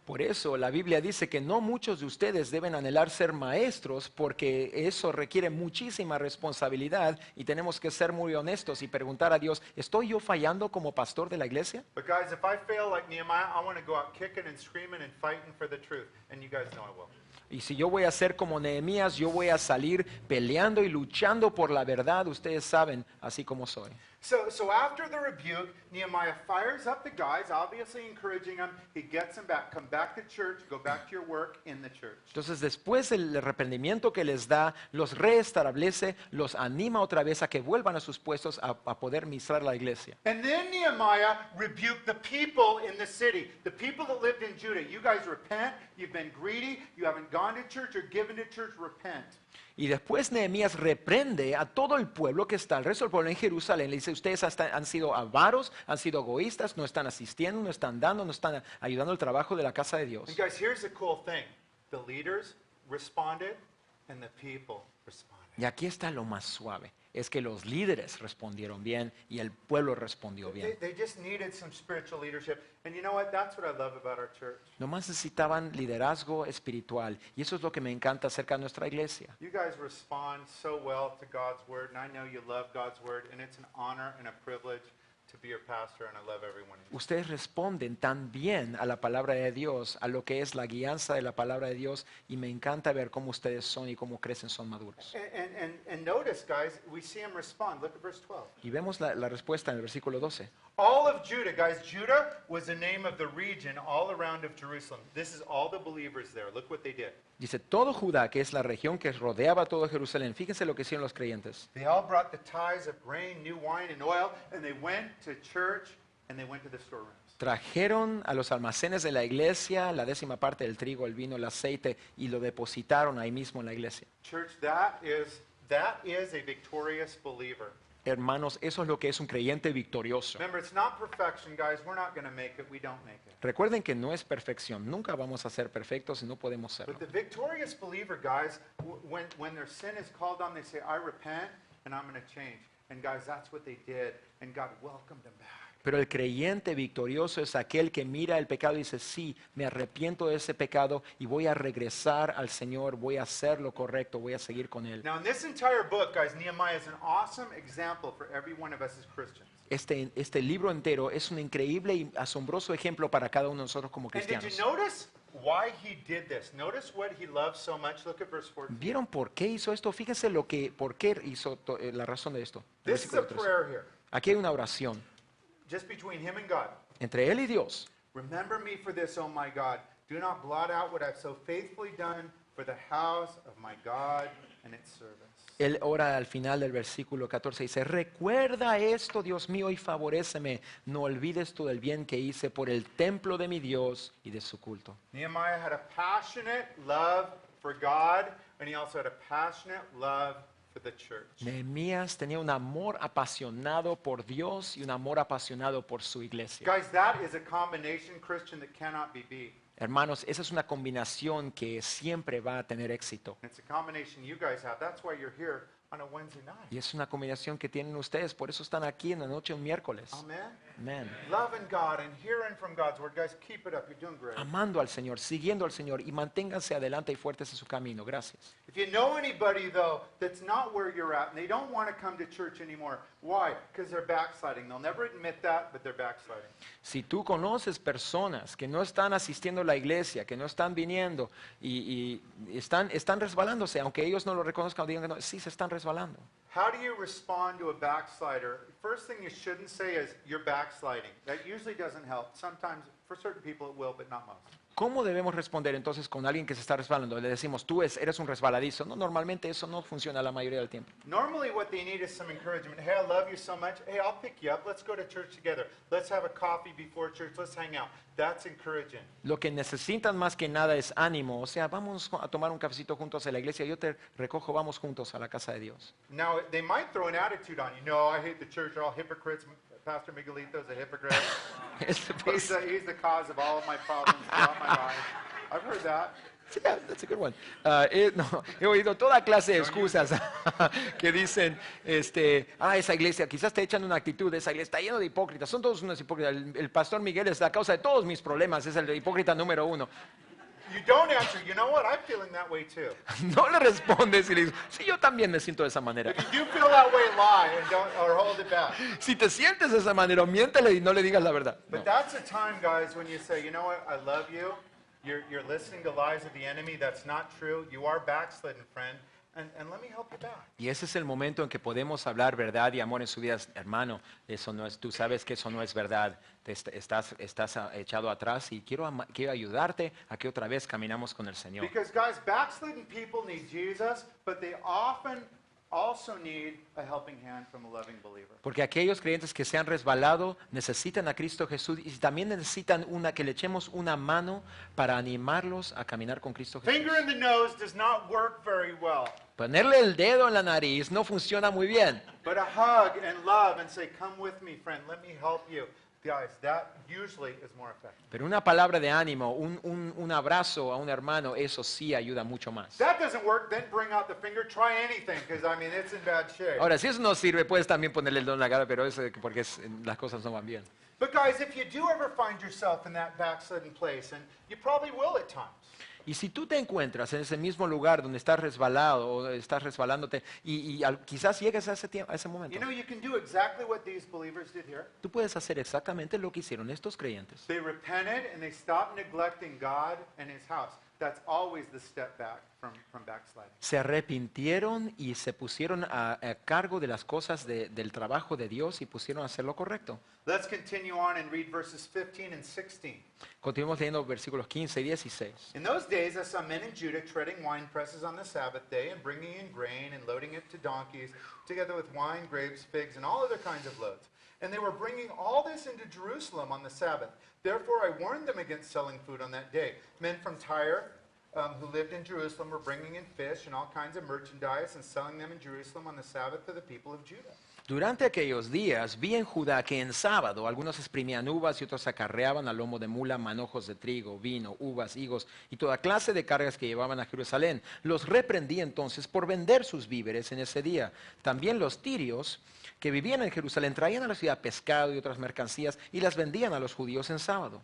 Por eso la Biblia dice que no muchos de ustedes deben anhelar ser maestros porque eso requiere muchísima responsabilidad y tenemos que ser muy honestos y preguntar a Dios, ¿estoy yo fallando como pastor de la iglesia? But guys, if I fail like Nehemiah, I want to go out kicking and screaming and fighting for the truth. And you guys know I will. Y si yo voy a ser como Nehemías, yo voy a salir peleando y luchando por la verdad, ustedes saben, así como soy. So after the rebuke, Nehemiah fires up the guys, obviously encouraging them. He gets them back. Come back to church. Go back to your work in the church. Entonces, después del reprendimiento que les da, los reestablece, los anima otra vez a que vuelvan a sus puestos a poder ministrar la iglesia. And then Nehemiah rebuked the people in the city, the people that lived in Judah. You guys repent. You've been greedy. You haven't gone to church or given to church. Repent. Y después Nehemías reprende a todo el pueblo que está, al resto del pueblo en Jerusalén. Le dice, ustedes han sido avaros, han sido egoístas, no están asistiendo, no están dando, no están ayudando al trabajo de la casa de Dios. And guys, here's the cool thing. The leaders responded and the people responded. Y aquí está lo más suave, es que los líderes respondieron bien y el pueblo respondió bien. They just needed some spiritual leadership. And you know what? That's what I love about our church. Nomás necesitaban liderazgo espiritual y eso es lo que me encanta acerca de nuestra iglesia. You guys respond so well to God's word, and I know you love God's word, and it's an honor and a privilege to be your pastor, and I love everyone. Ustedes responden tan bien a la palabra de Dios, a lo que es la guianza de la palabra de Dios, y me encanta ver cómo ustedes son y cómo crecen, son maduros. And notice, guys, we see him respond. Look at verse 12. Y vemos la respuesta en el versículo 12. All of Judah, guys, Judah was the name of the region all around of Jerusalem. This is all the believers there. Look what they did. Dice, todo Judá, que es la región que rodeaba todo Jerusalén, fíjense lo que hicieron los creyentes. They all brought the tithes of grain, new wine, and oil, and they went to church, and they went to the storerooms. Trajeron a los almacenes de la iglesia la 10ª parte del trigo, el vino, el aceite, y lo depositaron ahí mismo en la iglesia. Church, that is a victorious believer. Hermanos, eso es lo que es un creyente victorioso. Remember, it's not perfection, guys. We're not going to make it. We don't make it. Recuerden que no es perfección, nunca vamos a ser perfectos y no podemos serlo. But the victorious believer, guys, when their sin is called on, they say, I repent and I'm going to change. And guys, that's what they did. And God welcomed them back. Pero el creyente victorioso es aquel que mira el pecado y dice, sí, me arrepiento de ese pecado y voy a regresar al Señor, voy a hacer lo correcto, voy a seguir con Él. Now, in this entire book, guys, Nehemiah is an awesome example for every one of us as Christians. Este libro entero es un increíble y asombroso ejemplo para cada uno de nosotros como And did cristianos. you notice why he did this? Notice what he loved so much. Look at verse 14. ¿Vieron por qué hizo esto? Fíjense por qué hizo la razón de esto. El This is a versículo 13. prayer here, Aquí hay una oración just between him and God. entre él y Dios. Remember me for this, O my God. Do not blot out what I've so faithfully done for the house of my God and its servants. Él ora al final del versículo 14 y dice, recuerda esto, Dios mío, y favoréceme. No olvides tú del bien que hice por el templo de mi Dios y de su culto. Nehemiah had a passionate love for God, and he also had a passionate love for the church. Nehemías tenía un amor apasionado por Dios y un amor apasionado por su iglesia. Guys, that is a combination, Christian, that cannot be beat. Hermanos, esa es una combinación que siempre va a tener éxito. It's a combination you guys have. That's why you're here on a Wednesday night. Y es una combinación que tienen ustedes, por eso están aquí en la noche un miércoles. Amen. Amén. Loving God and hearing from God's word. Guys, keep it up. You're doing great. Amando al Señor, siguiendo al Señor y manténganse adelante y fuertes en su camino. Gracias. If you know anybody, though, that's not where you're at and they don't want to come to church anymore, why? Because they're backsliding. They'll never admit that, but they're backsliding. Si tú conoces personas que no están asistiendo a la iglesia, que no están viniendo y están resbalándose, aunque ellos no lo reconozcan, digan que no, sí se están resbalando. How do you respond to a backslider? First thing you shouldn't say is, you're backsliding. That usually doesn't help. Sometimes, for certain people it will, but not most. ¿Cómo debemos responder entonces con alguien que se está resbalando? Le decimos, tú eres un resbaladizo. No, normalmente eso no funciona la mayoría del tiempo. Normally what they need is some encouragement. Hey, I love you so much. Hey, I'll pick you up. Let's go to church together. Let's have a coffee before church. Let's hang out. That's encouraging. Lo que necesitan más que nada es ánimo. O sea, vamos a tomar un cafecito juntos a la iglesia. Yo te recojo, vamos juntos a la casa de Dios. Now, they might throw an attitude on you. No, I hate the church. They're all hypocrites. Pastor Miguelito's a hypocrite. He's the cause of all of my problems throughout my life. I've heard that. Yeah, that's a good one. No, he oído toda clase de excusas que dicen, esa iglesia, quizás te echan una actitud, esa iglesia está lleno de hipócritas, son todos unos hipócritas. El pastor Miguel es la causa de todos mis problemas, es el hipócrita número 1. You don't answer. You know what? I'm feeling that way too. No le respondes y le dices, sí, yo también me siento de esa manera. If you do feel that way, lie and don't or hold it back. Si te sientes de esa manera, miéntele y no le digas la verdad. But No. that's a time, guys, when you say, you know what? I love you. You're listening to lies of the enemy. That's not true. You are backslidden, friend. and let me help you back. Y ese es el momento en que podemos hablar verdad y amor en su vida. Hermano, eso no es, tú sabes que eso no es verdad. Estás echado atrás y quiero ayudarte a que otra vez caminamos con el Señor. Because guys, backslidden people need Jesus, but they often also need a helping hand from a loving believer. Porque aquellos creyentes que se han resbalado necesitan a Cristo Jesús y también necesitan que le echemos una mano para animarlos a caminar con Cristo Jesús. Finger in the nose does not work very well, Ponerle el dedo en la nariz no funciona muy bien. but a hug and love and say, "Come with me, friend, let me help you." Guys, that usually is more effective. Pero una palabra de ánimo, un abrazo a un hermano, eso sí ayuda mucho más. That doesn't work, then bring out the finger, try anything, because I mean, it's in bad shape. Ahora, si eso no sirve, puedes también ponerle el dedo en la cara, pero eso porque las cosas no van bien. But guys, if you do ever find yourself in that backslidden place, and you probably will at times, Y si tú te encuentras en ese mismo lugar donde estás resbalado o estás resbalándote quizás llegues a ese momento, you know, you can do exactly what these believers did here. tú puedes hacer exactamente lo que hicieron estos creyentes. They repented and they stopped neglecting God and His house. That's always the step back from backsliding. Se arrepintieron y se pusieron a cargo de las cosas del trabajo de Dios y pusieron a hacer lo correcto. Let's continue on and read verses 15 and 16. Continuamos leyendo versículos 15 y 16. In those days I saw men in Judah treading wine presses on the Sabbath day and bringing in grain and loading it to donkeys, together with wine, grapes, figs, and all other kinds of loads. And they were bringing all this into Jerusalem on the Sabbath. Therefore I warned them against selling food on that day. Men from Tyre who lived in Jerusalem were bringing in fish and all kinds of merchandise and selling them in Jerusalem on the Sabbath to the people of Judah. Durante aquellos días vi en Judá que en sábado algunos exprimían uvas y otros acarreaban a lomo de mula manojos de trigo, vino, uvas, higos y toda clase de cargas que llevaban a Jerusalén. Los reprendí entonces por vender sus víveres en ese día. También los tirios que vivían en Jerusalén traían a la ciudad pescado y otras mercancías y las vendían a los judíos en sábado.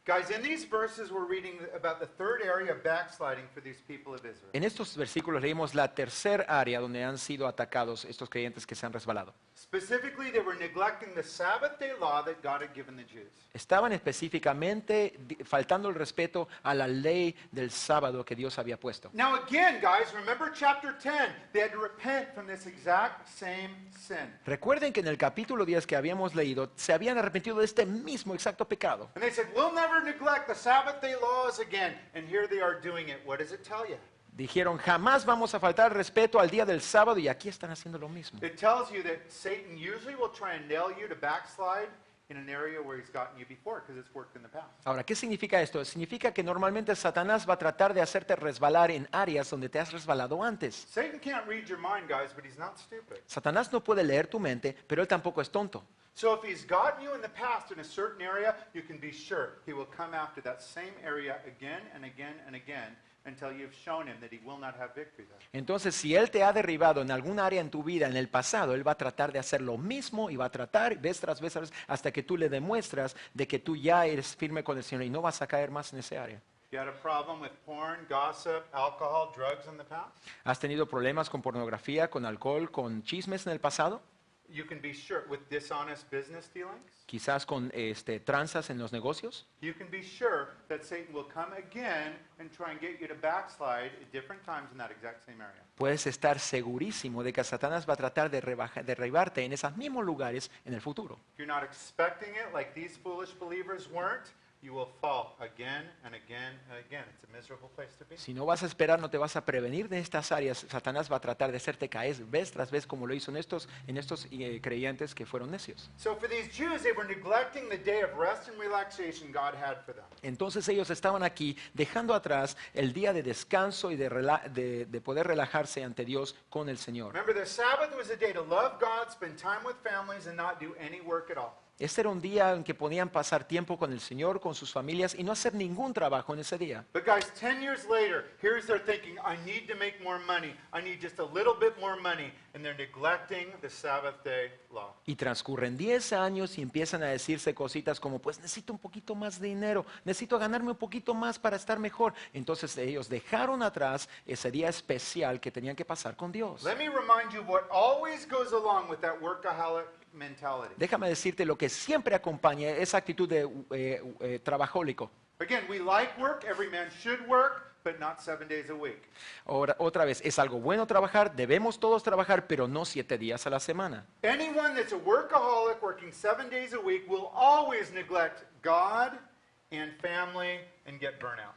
Guys, in these verses we're reading about the third area of backsliding for these people of Israel. En estos versículos leímos la tercera área donde han sido atacados estos creyentes que se han resbalado. Specifically, they were neglecting the Sabbath day law that God had given the Jews. Estaban específicamente faltando el respeto a la ley del sábado que Dios había puesto. Now again, guys, remember chapter 10. They had to repent from this exact same sin. Recuerden que en el capítulo 10 que habíamos leído se habían arrepentido de este mismo exacto pecado. And they said, we'll never neglect the Sabbath day laws again. And here they are doing it. What does it tell you? Dijeron, jamás vamos a faltar el respeto al día del sábado y aquí están haciendo lo mismo. It tells you that Satan usually will try and nail you to backslide in an area where he's gotten you before because it's worked in the past. Ahora, ¿qué significa esto? Significa que normalmente Satanás va a tratar de hacerte resbalar en áreas donde te has resbalado antes. Satan can't read your mind, guys, but he's not stupid. Satanás no puede leer tu mente, pero él tampoco es tonto. So if he's gotten you in the past in a certain area, you can be sure he will come after that same area again and again and again until you've shown him that he will not have victory there. Entonces, si él te ha derribado en algún área en tu vida en el pasado, él va a tratar de hacer lo mismo y va a tratar vez tras vez hasta que tú le demuestras de que tú ya eres firme con el Señor y no vas a caer más en ese área. You had a problem with porn, gossip, alcohol, drugs in the past? ¿Has tenido problemas con pornografía, con alcohol, con chismes en el pasado? You can be sure with dishonest business dealings? Quizás con tranzas en los negocios. You can be sure that Satan will come again and try and get you to backslide at different times in that exact same area. Puedes estar segurísimo de que Satanás va a tratar de derribarte en esos mismos lugares en el futuro. If you're not expecting it like these foolish believers weren't, you will fall again and again and again. It's a miserable place to be. Si no vas a esperar, no te vas a prevenir de estas áreas, Satanás va a tratar de hacerte caer vez tras vez como lo hizo en estos creyentes que fueron necios. So for these Jews, they were neglecting the day of rest and relaxation God had for them. Entonces ellos estaban aquí dejando atrás el día de descanso y de poder relajarse ante Dios con el Señor. Remember, the Sabbath was a day to love God, spend time with families, and not do any work at all. Este era un día en que podían pasar tiempo con el Señor, con sus familias y no hacer ningún trabajo en ese día. But guys, 10 years later, here's their thinking, I need to make more money. I need just a little bit more money. And they're neglecting the Sabbath day law. Y transcurren 10 años y empiezan a decirse cositas como, pues necesito un poquito más de dinero, necesito ganarme un poquito más para estar mejor. Entonces ellos dejaron atrás ese día especial que tenían que pasar con Dios. Let me remind you what always goes along with that workaholic mentality. Déjame decirte lo que siempre acompaña esa actitud de trabajólico. Again, we like work, every man should work, but not 7 days a week. Ahora, otra vez, es algo bueno trabajar, debemos todos trabajar, pero no 7 días a la semana. Anyone that's a workaholic working 7 days a week will always neglect God and family and get burnout.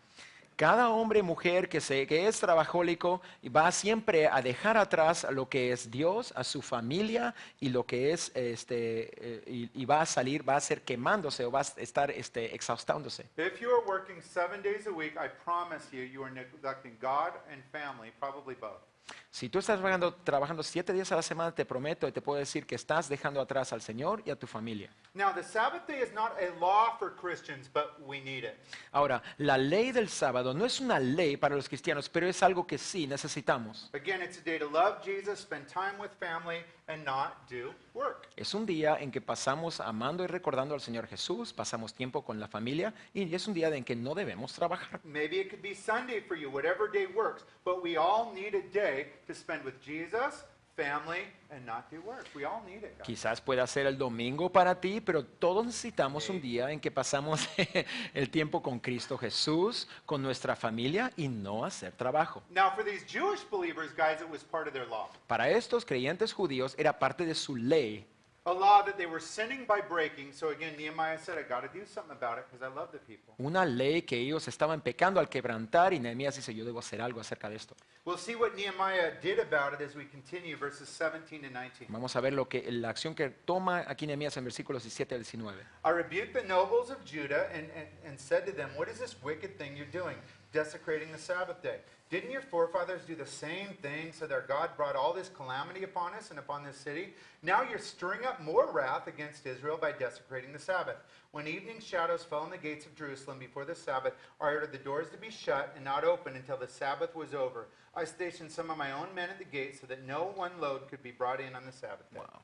Cada hombre y mujer que es trabajólico va siempre a dejar atrás lo que es Dios, a su familia y lo que es y va a salir, va a ser quemándose o va a estar exhaustándose. If you are working 7 days a week, I promise you, you are neglecting God and family, probably both. Si tú estás trabajando 7 días a la semana, te prometo y te puedo decir que estás dejando atrás al Señor y a tu familia. Now, the Sabbath day is not a law for Christians, but we need it. Ahora, la ley del sábado no es una ley para los cristianos, pero es algo que sí necesitamos. Again, it's a day to love Jesus, spend time with family, and not do work. Es un día en que pasamos amando y recordando al Señor Jesús, pasamos tiempo con la familia y es un día en que no debemos trabajar. Maybe it could be Sunday for you, whatever day works, but we all need a day to spend with Jesus, family, and not do work. We all need it, guys. Quizás pueda ser el domingo para ti, pero todos necesitamos un día en que pasamos el tiempo con Cristo Jesús, con nuestra familia y no hacer trabajo. Now, for these Jewish believers, guys, it was part of their law. Para estos creyentes judíos era parte de su ley. A law that they were sinning by breaking. So again, Nehemiah said, I got to do something about it because I love the people. Una ley que ellos estaban pecando al quebrantar y Nehemías dice, yo debo hacer algo acerca de esto. We'll see what Nehemiah did about it as we continue verses 17 and 19. Vamos a ver la acción que toma aquí Nehemías en versículos 17 al 19. I rebuked the nobles of Judah and said to them, what is this wicked thing you're doing, desecrating the Sabbath day? Didn't your forefathers do the same thing so that God brought all this calamity upon us and upon this city? Now you're stirring up more wrath against Israel by desecrating the Sabbath. When evening shadows fell on the gates of Jerusalem before the Sabbath, I ordered the doors to be shut and not open until the Sabbath was over. I stationed some of my own men at the gate so that no one load could be brought in on the Sabbath day. Wow.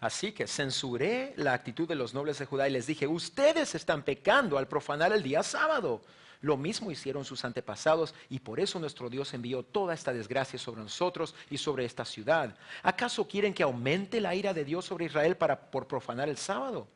Así que censuré la actitud de los nobles de Judá y les dije, ustedes están pecando al profanar el día sábado. Lo mismo hicieron sus antepasados y por eso nuestro Dios envió toda esta desgracia sobre nosotros y sobre esta ciudad. ¿Acaso quieren que aumente la ira de Dios sobre Israel por profanar el sábado?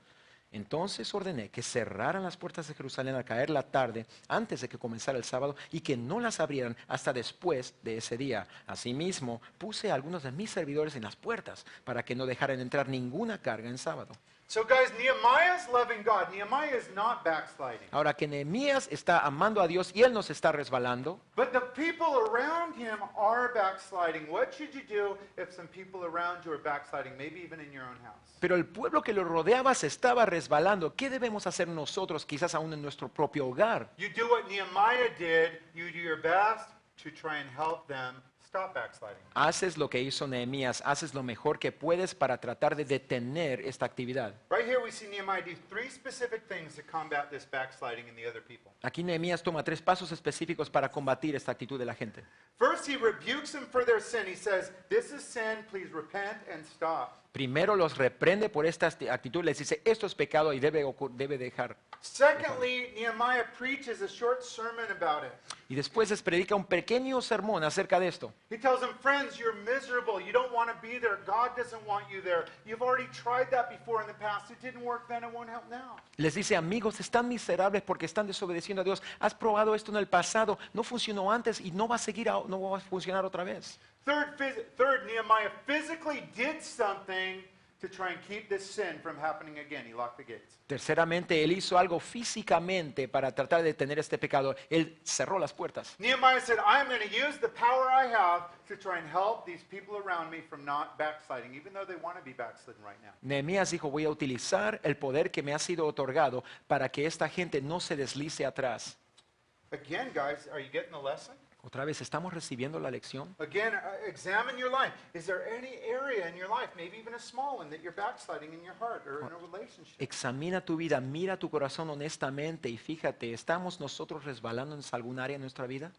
Entonces ordené que cerraran las puertas de Jerusalén al caer la tarde antes de que comenzara el sábado y que no las abrieran hasta después de ese día. Asimismo, puse a algunos de mis servidores en las puertas para que no dejaran entrar ninguna carga en sábado. So guys, Nehemiah's loving God. Nehemiah is not backsliding. Ahora que Nehemías está amando a Dios y él nos está resbalando, But the people around him are backsliding. What should you do if some people around you are backsliding, maybe even in your own house? pero el pueblo que lo rodeaba se estaba resbalando. ¿Qué debemos hacer nosotros, quizás aún en nuestro propio hogar? You do what Nehemiah did. You do your best to try and help them stop backsliding. Haces lo que hizo Nehemías, haces lo mejor que puedes para tratar de detener esta actividad. Right here we see Nehemiah do 3 specific things to combat this backsliding in the other people. Aquí Nehemías toma 3 pasos específicos para combatir esta actitud de la gente. First, he rebukes them for their sin. He says, this is sin, please repent and stop. Primero los reprende por esta actitud, les dice, esto es pecado y debe dejar. Secondly, Nehemiah preaches a short sermon about it. Y después les predica un pequeño sermón acerca de esto. He tells them, friends, you're miserable. You don't want to be there. God doesn't want you there. You've already tried that before in the past. It didn't work then. It won't help now. Les dice, amigos, están miserables porque están desobedeciendo a Dios. Has probado esto en el pasado, no funcionó antes y no va a funcionar otra vez. Third, Nehemiah physically did something to try and keep this sin from happening again. He locked the gates. Terceramente, él hizo algo físicamente para tratar de detener este pecado. Él cerró las puertas. Nehemiah said, I'm going to use the power I have to try and help these people around me from not backsliding, even though they want to be backslidden right now. Nehemías dijo, voy a utilizar el poder que me ha sido otorgado para que esta gente no se deslice atrás. Again, guys, are you getting the lesson? Otra vez, ¿estamos recibiendo la lección? Again, examine your life. Is there any area in your life, maybe even a small one, that you're backsliding in your heart or in a relationship? Examina tu vida, mira tu corazón honestamente y fíjate, ¿estamos nosotros resbalando en algún área de nuestra vida?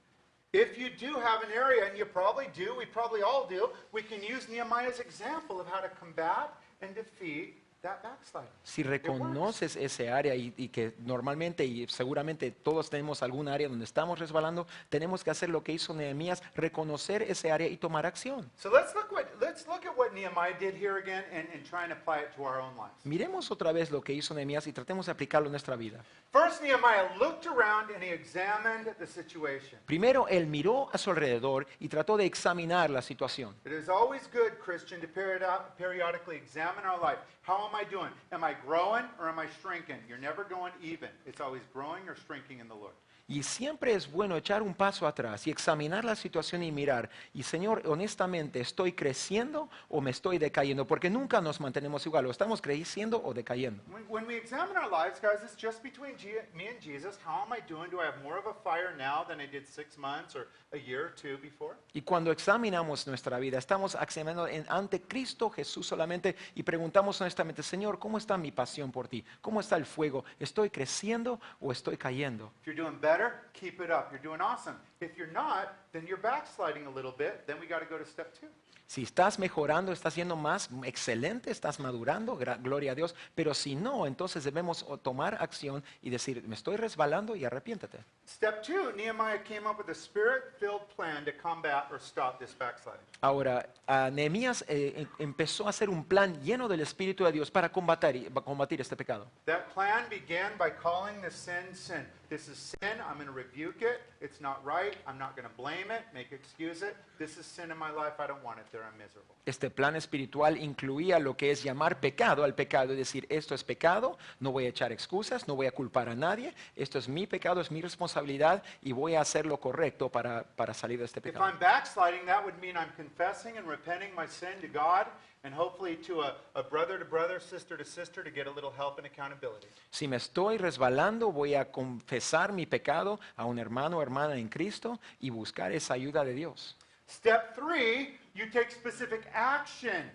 If you do have an area, and you probably do, we probably all do, we can use Nehemiah's example of how to combat and defeat that backsliding. Si reconoces ese área y que normalmente y seguramente todos tenemos algún área donde estamos resbalando, tenemos que hacer lo que hizo Nehemías, reconocer ese área y tomar acción. So let's Let's look at what Nehemiah did here again and try and apply it to our own lives. Miremos otra vez lo que hizo Nehemías y tratemos de aplicarlo en nuestra vida. First, Nehemiah looked around and he examined the situation. Primero, él miró a su alrededor y trató de examinar la situación. It is always good, Christian, to periodically examine our life. How am I doing? Am I growing or am I shrinking? You're never going even. It's always growing or shrinking in the Lord. Y siempre es bueno echar un paso atrás y examinar la situación y mirar, y Señor, honestamente, ¿estoy creciendo o me estoy decayendo? Porque nunca nos mantenemos igual, o estamos creciendo o decayendo. When we examine our lives, guys, it's just between me and Jesus. How am I doing? Do I have more of a fire now than I did 6 months or a year or 2 before? Y cuando examinamos nuestra vida, estamos examinando ante Cristo Jesús solamente y preguntamos honestamente, Señor, ¿cómo está mi pasión por ti? ¿Cómo está el fuego? ¿Estoy creciendo o estoy cayendo? If you're doing better, keep it up. You're doing awesome. If you're not, then you're backsliding a little bit. Then we got to go to step 2. Si estás mejorando, estás siendo más excelente, estás madurando, gloria a Dios. Pero si no, entonces debemos tomar acción y decir, me estoy resbalando y arrepiéntate. Step 2, Nehemiah came up with a spirit-filled plan to combat or stop this backsliding. Ahora, Nehemías empezó a hacer un plan lleno del Espíritu de Dios para combatir este pecado. That plan began by calling the sin sin. This is sin. I'm going to rebuke it. It's not right. I'm not going to blame it, make excuse it. This is sin in my life. I don't want it there. I'm miserable. Este plan espiritual incluía lo que es llamar pecado al pecado y decir, esto es pecado, no voy a echar excusas, no voy a culpar a nadie, esto es mi pecado, es mi responsabilidad y voy a hacer lo correcto para salir de este If pecado. I'm backsliding, that would mean I'm confessing and repenting my sin to God and hopefully to a brother to brother, sister to sister to get a little help and accountability. Si me estoy resbalando, voy a confesar mi pecado a un hermano o hermana en Cristo y buscar esa ayuda de Dios. Step 3, you take specific action.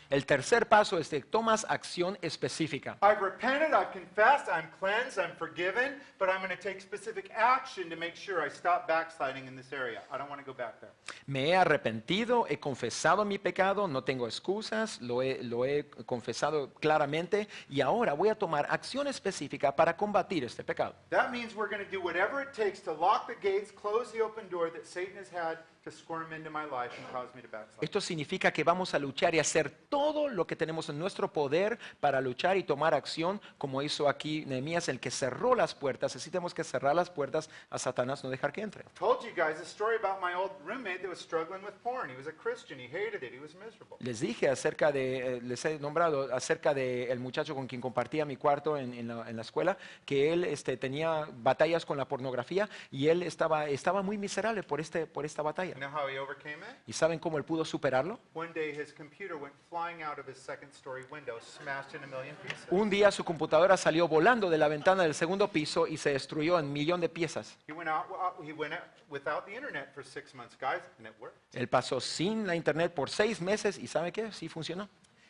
El tercer paso es que tomas acción específica. I've repented, I've confessed, I'm cleansed, I'm forgiven, but I'm going to take specific action to make sure I stop backsliding in this area. I don't want to go back there. Me he arrepentido, he confesado mi pecado, no tengo excusas, lo he confesado claramente y ahora voy a tomar acción específica para combatir este pecado. That means we're going to do whatever it takes to lock the gates, close the open door that Satan has had to squirm into my life and cause me to backslide. Esto significa que vamos a luchar y hacer todo lo que tenemos en nuestro poder para luchar y tomar acción, como hizo aquí Nehemías, el que cerró las puertas. Así tenemos que cerrar las puertas a Satanás, no dejar que entre. Told you guys a story about my old roommate that was struggling with porn. He was a Christian. He hated it. He was miserable. Les dije les he nombrado acerca del muchacho con quien compartía mi cuarto en la escuela, que él tenía batallas con la pornografía y él estaba muy miserable por esta batalla. You know how he overcame it? ¿Y saben cómo él pudo superarlo? One day his computer went flying out of his second story window, smashed in a million pieces. Un día su computadora salió volando de la ventana del segundo piso y se destruyó en 1,000,000 de piezas. He went out without the internet for 6 months, guys, and it worked. Él pasó sin la internet por 6 meses y ¿sabe qué? Sí funcionó.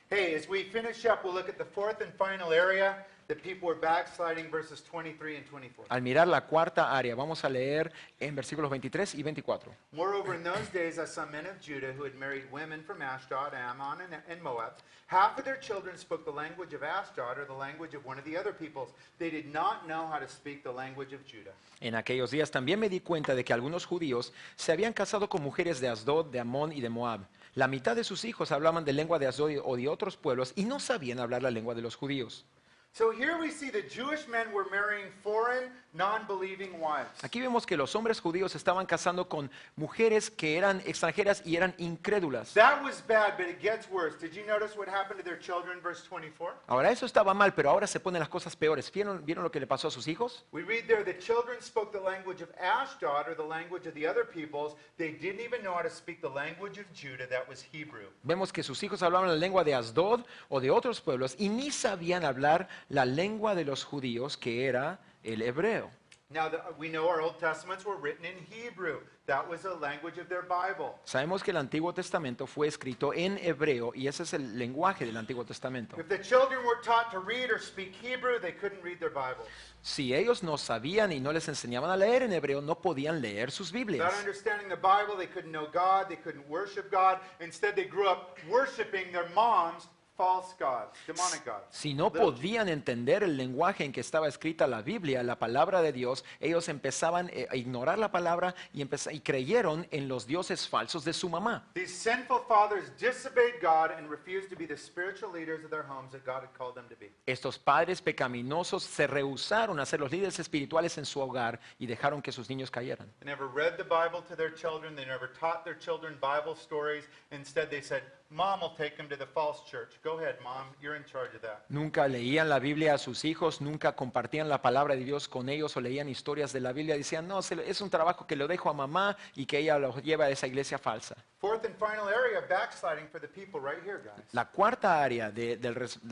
Hey, as we finish up, we'll look at the fourth and final area that people were backsliding, verses 23 and 24. Al mirar la cuarta área, vamos a leer en versículos 23 y 24. Moreover, in those days I saw men of Judah who had married women from Ashdod, Ammon, and Moab. Half of their children spoke the language of Ashdod or the language of one of the other peoples. They did not know how to speak the language of Judah. En aquellos días también me di cuenta de que algunos judíos se habían casado con mujeres de Asdod, de Amón y de Moab. La mitad de sus hijos hablaban de lengua de Asdod o de otros pueblos y no sabían hablar la lengua de los judíos. So here we see the Jewish men were marrying foreign, non-believing wives. Aquí vemos que los hombres judíos estaban casando con mujeres que eran extranjeras y eran incrédulas. That was bad, but it gets worse. Did you notice what happened to their children, verse 24? Ahora eso estaba mal, pero ahora se ponen las cosas peores. ¿Vieron lo que le pasó a sus hijos? We read there, the children spoke the language of Ashdod or the language of the other peoples. They didn't even know how to speak the language of Judah, that was Hebrew. Vemos que sus hijos hablaban la lengua de Asdod o de otros pueblos y ni sabían hablar la lengua de los judíos, que era el hebreo. Now, we know our Old Testaments were written in Hebrew. That was the language of their Bible. Sabemos que el Antiguo Testamento fue escrito en hebreo y ese es el lenguaje del Antiguo Testamento. If the children were taught to read or speak Hebrew, they couldn't read their Bibles. Si ellos no sabían y no les enseñaban a leer en hebreo, no podían leer sus Without Biblias. understanding the Bible, they couldn't know God, they couldn't worship God. Instead, they grew up worshiping their moms false gods, demonic gods. Si no podían entender el lenguaje en que estaba escrita la Biblia, la palabra de Dios, ellos empezaban a ignorar la palabra y creyeron en los dioses falsos de su mamá. These sinful fathers disobeyed God and refused to be the spiritual leaders of their homes that God had called them to be. Estos padres pecaminosos se rehusaron a ser los líderes espirituales en su hogar y dejaron que sus niños cayeran. They never read the Bible to their children. They never taught their children Bible stories. Instead, they said, Mom will take them to the false church. Go ahead, Mom. You're in charge of that. Nunca leían la Biblia a sus hijos, nunca compartían la palabra de Dios con ellos o leían historias de la Biblia. Decían, no, es un trabajo que lo dejo a mamá y que ella lo lleva a esa iglesia falsa. Fourth and final area of backsliding for the people right here, guys. La cuarta área de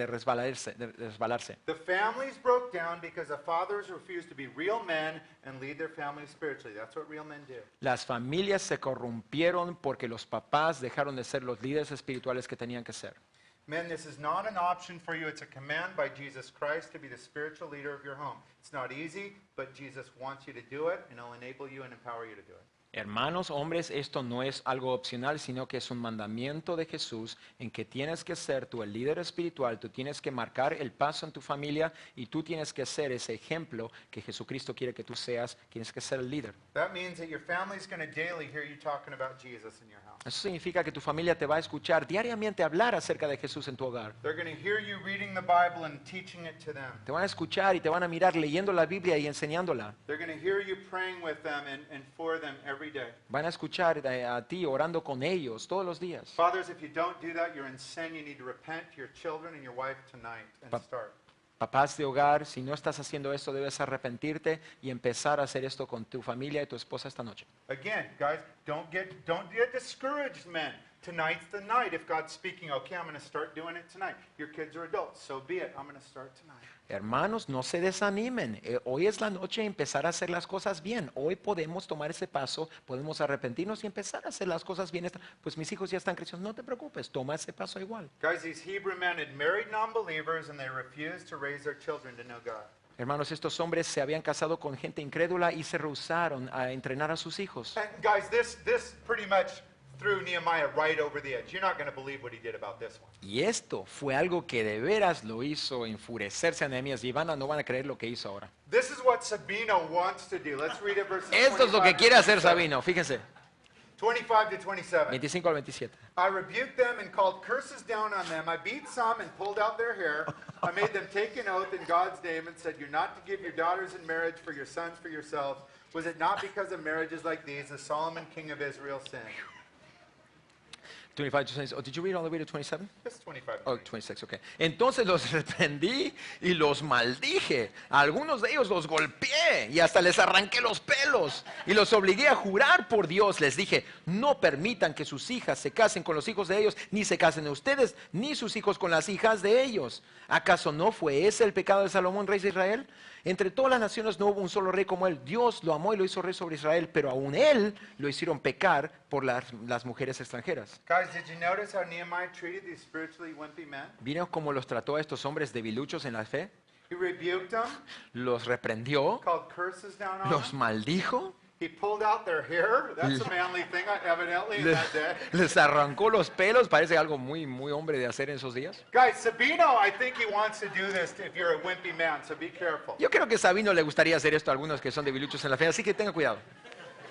resbalarse. The families broke down because the fathers refused to be real men and lead their families spiritually. That's what real men do. Las familias se corrompieron porque los papás dejaron de ser los líderes espirituales que tenían que ser. Men, this is not an option for you. It's a command by Jesus Christ to be the spiritual leader of your home. It's not easy, but Jesus wants you to do it, and He'll enable you and empower you to do it. Hermanos, hombres, esto no es algo opcional, sino que es un mandamiento de Jesús en que tienes que ser tú el líder espiritual, tú tienes que marcar el paso en tu familia y tú tienes que ser ese ejemplo que Jesucristo quiere que tú seas, tienes que ser el líder. That means that your family's going to daily hear you talking about Jesus in your house. Eso significa que tu familia te va a escuchar diariamente hablar acerca de Jesús en tu hogar. They're going to hear you reading the Bible and teaching it to them. Te van a escuchar y te van a mirar leyendo la Biblia y enseñándola. They're going to hear you praying with them and for them every day. Van a escuchar a ti orando con ellos todos los días. Fathers, if you don't do that, you're in sin. You need to repent to your children and your wife tonight and start. Papás de hogar, si no estás haciendo esto, debes arrepentirte y empezar a hacer esto con tu familia y tu esposa esta noche. Again, guys, don't get discouraged, men. Tonight's the night. If God's speaking, okay, I'm going to start doing it tonight. Your kids are adults, so be it. I'm going to start tonight. Hermanos, no se desanimen. Hoy es la noche de empezar a hacer las cosas bien. Hoy podemos tomar ese paso, podemos arrepentirnos y empezar a hacer las cosas bien. Pues mis hijos ya están creciendo, no te preocupes, toma ese paso igual. Guys, these Hebrew men had married non-believers and they refused to raise their children to know God. Hermanos, estos hombres se habían casado con gente incrédula y se rehusaron a entrenar a sus hijos. And guys, this pretty much threw Nehemiah right over the edge. You're not going to believe what he did about this one. Y esto fue algo que de veras lo hizo enfurecerse a Nehemías y no van a creer lo que hizo ahora. This is what Sabino wants to do. Let's read it verses Esto es lo 25 que to quiere hacer 27. Sabino, fíjense, 25 to 27. 25 al 27. I rebuked them and called curses down on them. I beat some and pulled out their hair. I made them take an oath in God's name and said, you're not to give your daughters in marriage for your sons for yourselves. Was it not because of marriages like these that Solomon, king of Israel, sinned? 25 to 26. Oh, did you read all the way to 27? Just 25. Oh, 26, okay. Entonces los reprendí y los maldije. A algunos de ellos los golpeé y hasta les arranqué los pelos y los obligué a jurar por Dios. Les dije, no permitan que sus hijas se casen con los hijos de ellos, ni se casen ustedes, ni sus hijos con las hijas de ellos. ¿Acaso no fue ese el pecado de Salomón, rey de Israel? Entre todas las naciones no hubo un solo rey como él. Dios lo amó y lo hizo rey sobre Israel, pero aún él lo hicieron pecar por las mujeres extranjeras. Guys, did you notice how Nehemiah treated these spiritually wimpy men? ¿Vieron cómo los trató a estos hombres debiluchos en la fe? He rebuked them, Los reprendió, called curses down on los them. maldijo, He pulled out their hair. That's a manly thing, evidently, in les, that day. les arrancó los pelos. Parece algo muy, muy hombre de hacer en esos días. Guys, Sabino, I think he wants to do this if you're a wimpy man, so be careful. Yo creo que a Sabino le gustaría hacer esto a algunos que son debiluchos en la fe, así que tenga cuidado.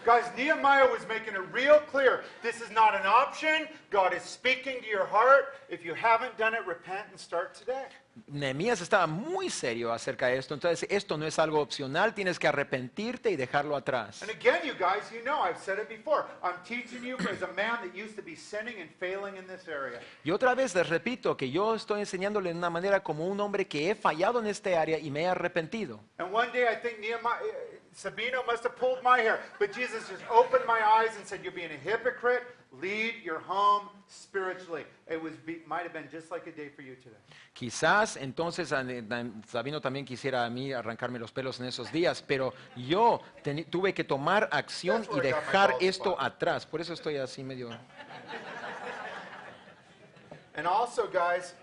Guys, Nehemiah was making it real clear. This is not an option. God is speaking to your heart. If you haven't done it, repent and start today. Nehemías estaba muy serio acerca de esto. Entonces, esto no es algo opcional, tienes que arrepentirte y dejarlo atrás. And again, you guys, you know, I've said it before. I'm teaching you as a man that used to be sinning and failing in this area. Y otra vez les repito que yo estoy enseñándole de una manera como un hombre que he fallado en este área y me he arrepentido. And one day I think Sabino must have pulled my hair, but Jesus just opened my eyes and said, you're being a hypocrite. Lead your home spiritually. Might have been just like a day for you today. Quizás entonces Sabino también quisiera a mí arrancarme los pelos en esos días, pero yo tuve que tomar acción y dejar esto atrás. Por eso estoy así medio... And also, guys,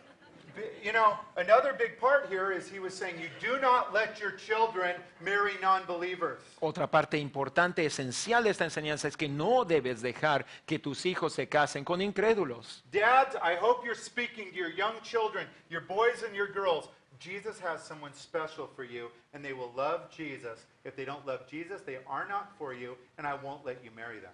You know, another big part here is he was saying, you do not let your children marry non-believers. Otra parte importante, esencial de esta enseñanza es que no debes dejar que tus hijos se casen con incrédulos. Dads, I hope you're speaking to your young children, your boys and your girls. Jesus has someone special for you, and they will love Jesus. If they don't love Jesus, they are not for you, and I won't let you marry them.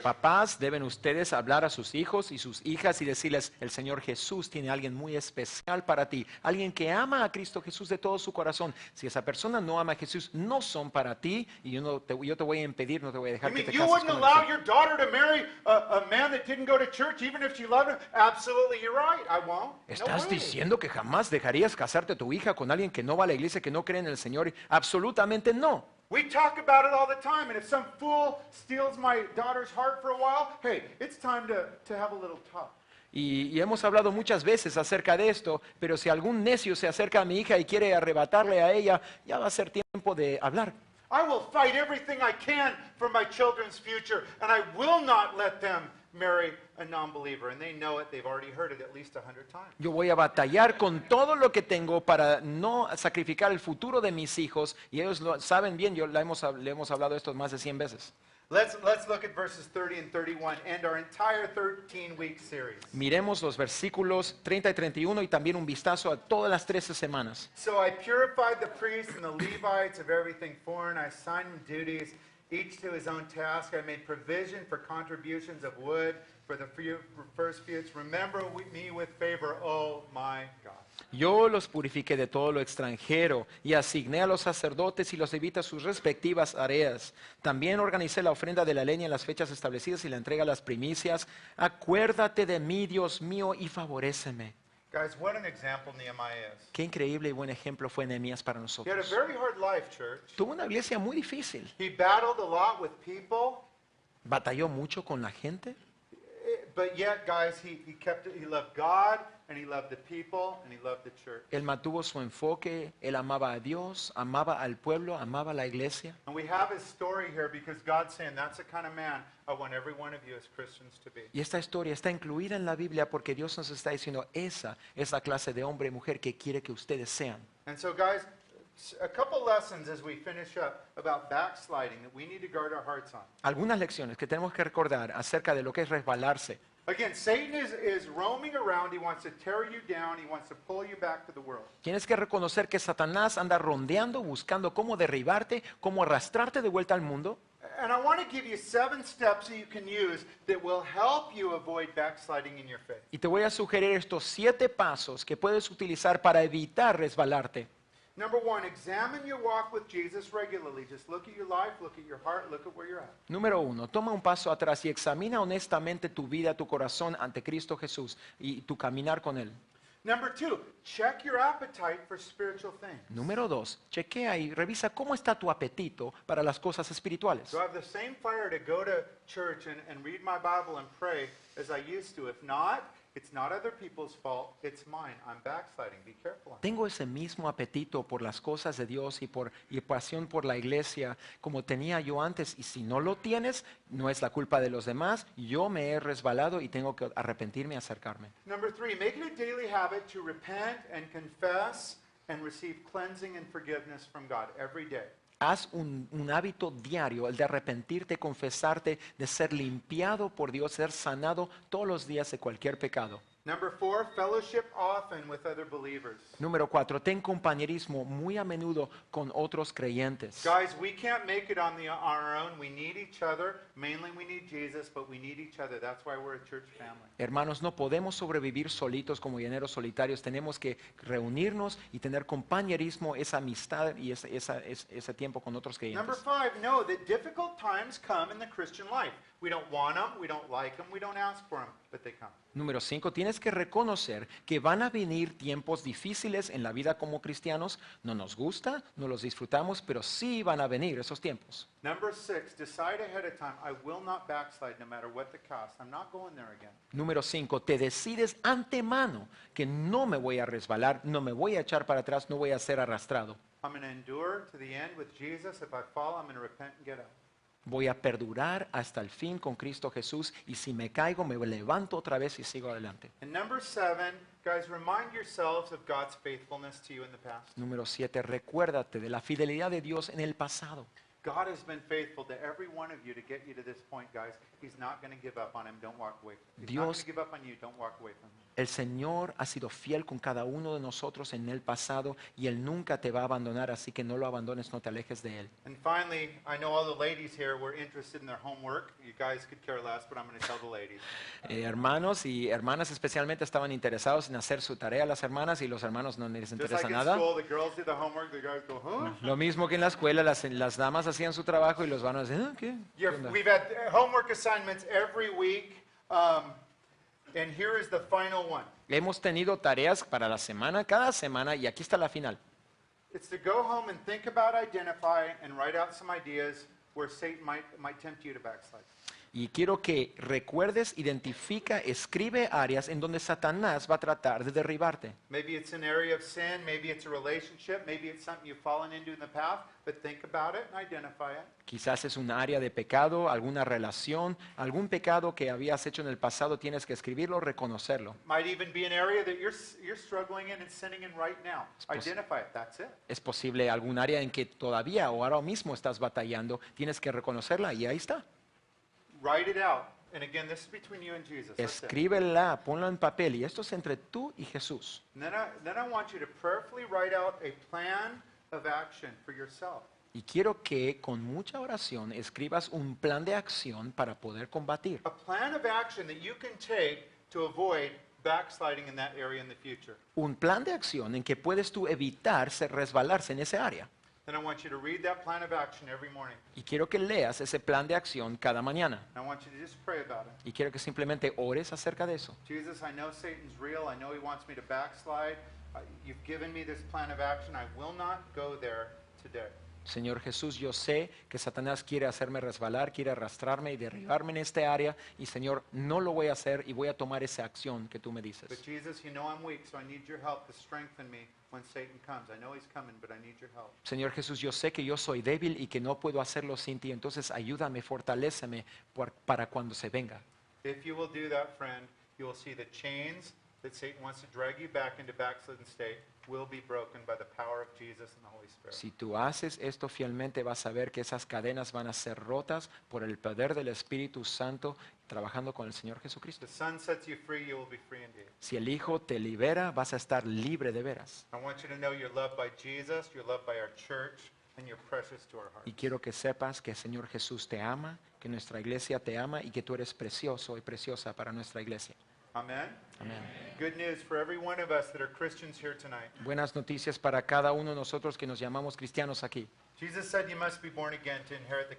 Papás, deben ustedes hablar a sus hijos y sus hijas y decirles, el Señor Jesús tiene a alguien muy especial para ti, alguien que ama a Cristo Jesús de todo su corazón. Si esa persona no ama a Jesús, no son para ti y yo te voy a impedir, no te voy a You dejar que mean te you cases wouldn't con allow él. your daughter to marry a man that didn't go to church, even if she loved him? Absolutely, you're right. I won't. No ¿Estás way. diciendo que jamás dejarías casarte a tu hija con alguien que no va a la iglesia, que no cree en el Señor? Absolutamente no. We talk about it all the time, and if some fool steals my daughter's heart for a while, hey, it's time to have a little talk. Y hemos hablado muchas veces acerca de esto, pero si algún necio se acerca a mi hija y quiere arrebatarle a ella, ya va a ser tiempo de hablar. I will fight everything I can for my children's future, and I will not let them marry a non-believer. And they know it. They've already heard it at least 100 times. Yo voy a batallar con todo lo que tengo para no sacrificar el futuro de mis hijos, y ellos lo saben bien, le hemos hablado esto más de 100 veces. Let's look at verses 30 and 31 and our entire 13-week series. Miremos los versículos 30 y 31 y también un vistazo a todas las 13 semanas. So I purified the priests and the Levites of everything foreign. I assigned them duties, each to his own task. I made provision for contributions of wood for the first fruits. Remember me with favor, oh my God. Yo los purifiqué de todo lo extranjero y asigné a los sacerdotes y los levitas sus respectivas áreas. También organicé la ofrenda de la leña en las fechas establecidas y la entrega a las primicias. Acuérdate de mí, Dios mío, y favoréceme. Guys, what an example Nehemiah is. Qué increíble y buen ejemplo fue Nehemías para He had a nosotros. very hard life, church. Tuvo una iglesia muy difícil. He battled a lot with people, Batalló mucho con la gente, but yet, guys, he loved God, and he loved the people, and he loved the church. él mantuvo su enfoque, él amaba a Dios, amaba al pueblo, amaba a la iglesia. And we have his story here because God's saying that's the kind of man I want every one of you as Christians to be. Y esta historia está incluida en la Biblia porque Dios nos está diciendo, esa es la clase de hombre y mujer que quiere que ustedes sean. And so, guys, a couple lessons as we finish up about backsliding that we need to guard our hearts on. Algunas lecciones que tenemos que recordar acerca de lo que es resbalarse. Again, Satan is roaming around. He wants to tear you down. He wants to pull you back to the world. Tienes que reconocer que Satanás anda rondeando, buscando cómo derribarte, cómo arrastrarte de vuelta al mundo. And I want to give you 7 steps that you can use that will help you avoid backsliding in your faith. Y te voy a sugerir estos 7 pasos que puedes utilizar para evitar resbalarte. Number 1, examine your walk with Jesus regularly. Just look at your life, look at your heart, look at where you're at. Número 1, toma un paso atrás y examina honestamente tu vida, tu corazón ante Cristo Jesús y tu caminar con Él. Number 2, check your appetite for spiritual things. Número 2, chequea y revisa cómo está tu apetito para las cosas espirituales. Do I have the same fire to go to church and read my Bible and pray as I used to? If not, it's not other people's fault, it's mine. I'm backsliding. Be careful. Tengo ese mismo apetito por las cosas de Dios y pasión por la iglesia como tenía yo antes. Y si no lo tienes, no es la culpa de los demás. Yo me he resbalado y tengo que arrepentirme y acercarme. Number 3, make it a daily habit to repent and confess and receive cleansing and forgiveness from God every day. Haz un hábito diario, el de arrepentirte, confesarte, de ser limpiado por Dios, ser sanado todos los días de cualquier pecado. Number 4, fellowship often with other believers. Número 4, ten compañerismo muy a menudo con otros creyentes. Guys, we can't make it on our own. We need each other. Mainly we need Jesus, but we need each other. That's why we're a church family. Hermanos, no podemos sobrevivir solitos como llaneros solitarios. Tenemos que reunirnos y tener compañerismo, esa amistad y ese tiempo con otros Number creyentes. 5, know that difficult times come in the Christian life. We don't want them, we don't like them, we don't ask for them, but they come. Número 5, tienes que reconocer que van a venir tiempos difíciles en la vida como cristianos. No nos gusta, no los disfrutamos, pero sí van a venir esos tiempos. Number 6, decide ahead of time, I will not backslide no matter what the cost. I'm not going there again. Número 5, te decides antemano que no me voy a resbalar, no me voy a echar para atrás, no voy a ser arrastrado. I'm going to endure to the end with Jesus. If I fall, I'm going to repent and get up. Voy a perdurar hasta el fin con Cristo Jesús y si me caigo me levanto otra vez y sigo adelante. And number 7, Guys, remind yourselves of God's faithfulness to you in the past. Número 7, recuérdate de la fidelidad de Dios en el pasado. God has been faithful to every one of you to get you to this point, guys. He's not going to give up on him. Don't walk away. He's not going Dios- to give up on you. Don't walk away from him. El Señor ha sido fiel con cada uno de nosotros en el pasado y Él nunca te va a abandonar, así que no lo abandones, no te alejes de Él. And finally, I know all the ladies here were interested in their homework. You guys could care less, but I'm going to tell the ladies. Hermanos y hermanas especialmente estaban interesados en hacer su tarea, las hermanas, y los hermanos no les Just interesa like in nada. school, the girls do the homework, the guys go, huh? Lo mismo que en la escuela, las damas hacían su trabajo y los varones, ¿eh? ¿Qué? ¿Qué onda?" We've had homework assignments every week, and here is the final one. Hemos tenido tareas para la semana, cada semana, y aquí está la final. It's to go home and think about, identify, and write out some ideas where Satan might tempt you to backslide. Y quiero que recuerdes, identifica, escribe áreas en donde Satanás va a tratar de derribarte. Maybe it's an area of sin, maybe it's a relationship, maybe it's something you've fallen into in the past, but think about it and identify it. Quizás es un área de pecado, alguna relación, algún pecado que habías hecho en el pasado, tienes que escribirlo, reconocerlo. Might even be an area that you're struggling in and sinning in right now. Identify it, that's it. Es posible algún área en que todavía o ahora mismo estás batallando, tienes que reconocerla y ahí está. Write it out. And again, this is between you and Jesus. That's it. Escríbela, ponlo en papel y esto es entre tú y Jesús. And then I want you to prayerfully write out a plan of action for yourself. Y quiero que con mucha oración escribas un plan de acción para poder combatir. A plan of action that you can take to avoid backsliding in that area in the future. Un plan de acción en que puedes tú evitar resbalarse en ese área. Then I want you to read that plan of action every morning. Y quiero que leas ese plan de acción cada mañana. And I want you to just pray about it. Y quiero que simplemente ores acerca de eso. Jesus, I know Satan's real. I know he wants me to backslide. You've given me this plan of action. I will not go there today. Señor Jesús, yo sé que Satanás quiere hacerme resbalar, quiere arrastrarme y derribarme en este área. Y Señor, no lo voy a hacer y voy a tomar esa acción que tú me dices. But Jesus, you know I'm weak, so I need your help to strengthen me when Satan comes. I know he's coming, but I need your help. Señor Jesús, yo sé que yo soy débil y que no puedo hacerlo sin ti. Entonces ayúdame, fortaléceme para cuando se venga. If you will do that, friend, you will see the chains that Satan wants to drag you back into backslidden state will be broken by the power of Jesus and the Holy Spirit. Si tú haces esto fielmente, vas a ver que esas cadenas van a ser rotas por el poder del Espíritu Santo trabajando con el Señor Jesucristo. The Son sets you free, you will be free indeed. Si el Hijo te libera, vas a estar libre de veras. I want you to know you're loved by Jesus, you're loved by our church, and you're precious to our Y hearts. quiero que sepas que el Señor Jesús te ama, que nuestra iglesia te ama y que tú eres precioso y preciosa para nuestra iglesia. Amen. Amén. Good news for every one of us that are Christians here tonight. Buenas noticias para cada uno de nosotros que nos llamamos cristianos aquí. Jesus said you must be born again to inherit the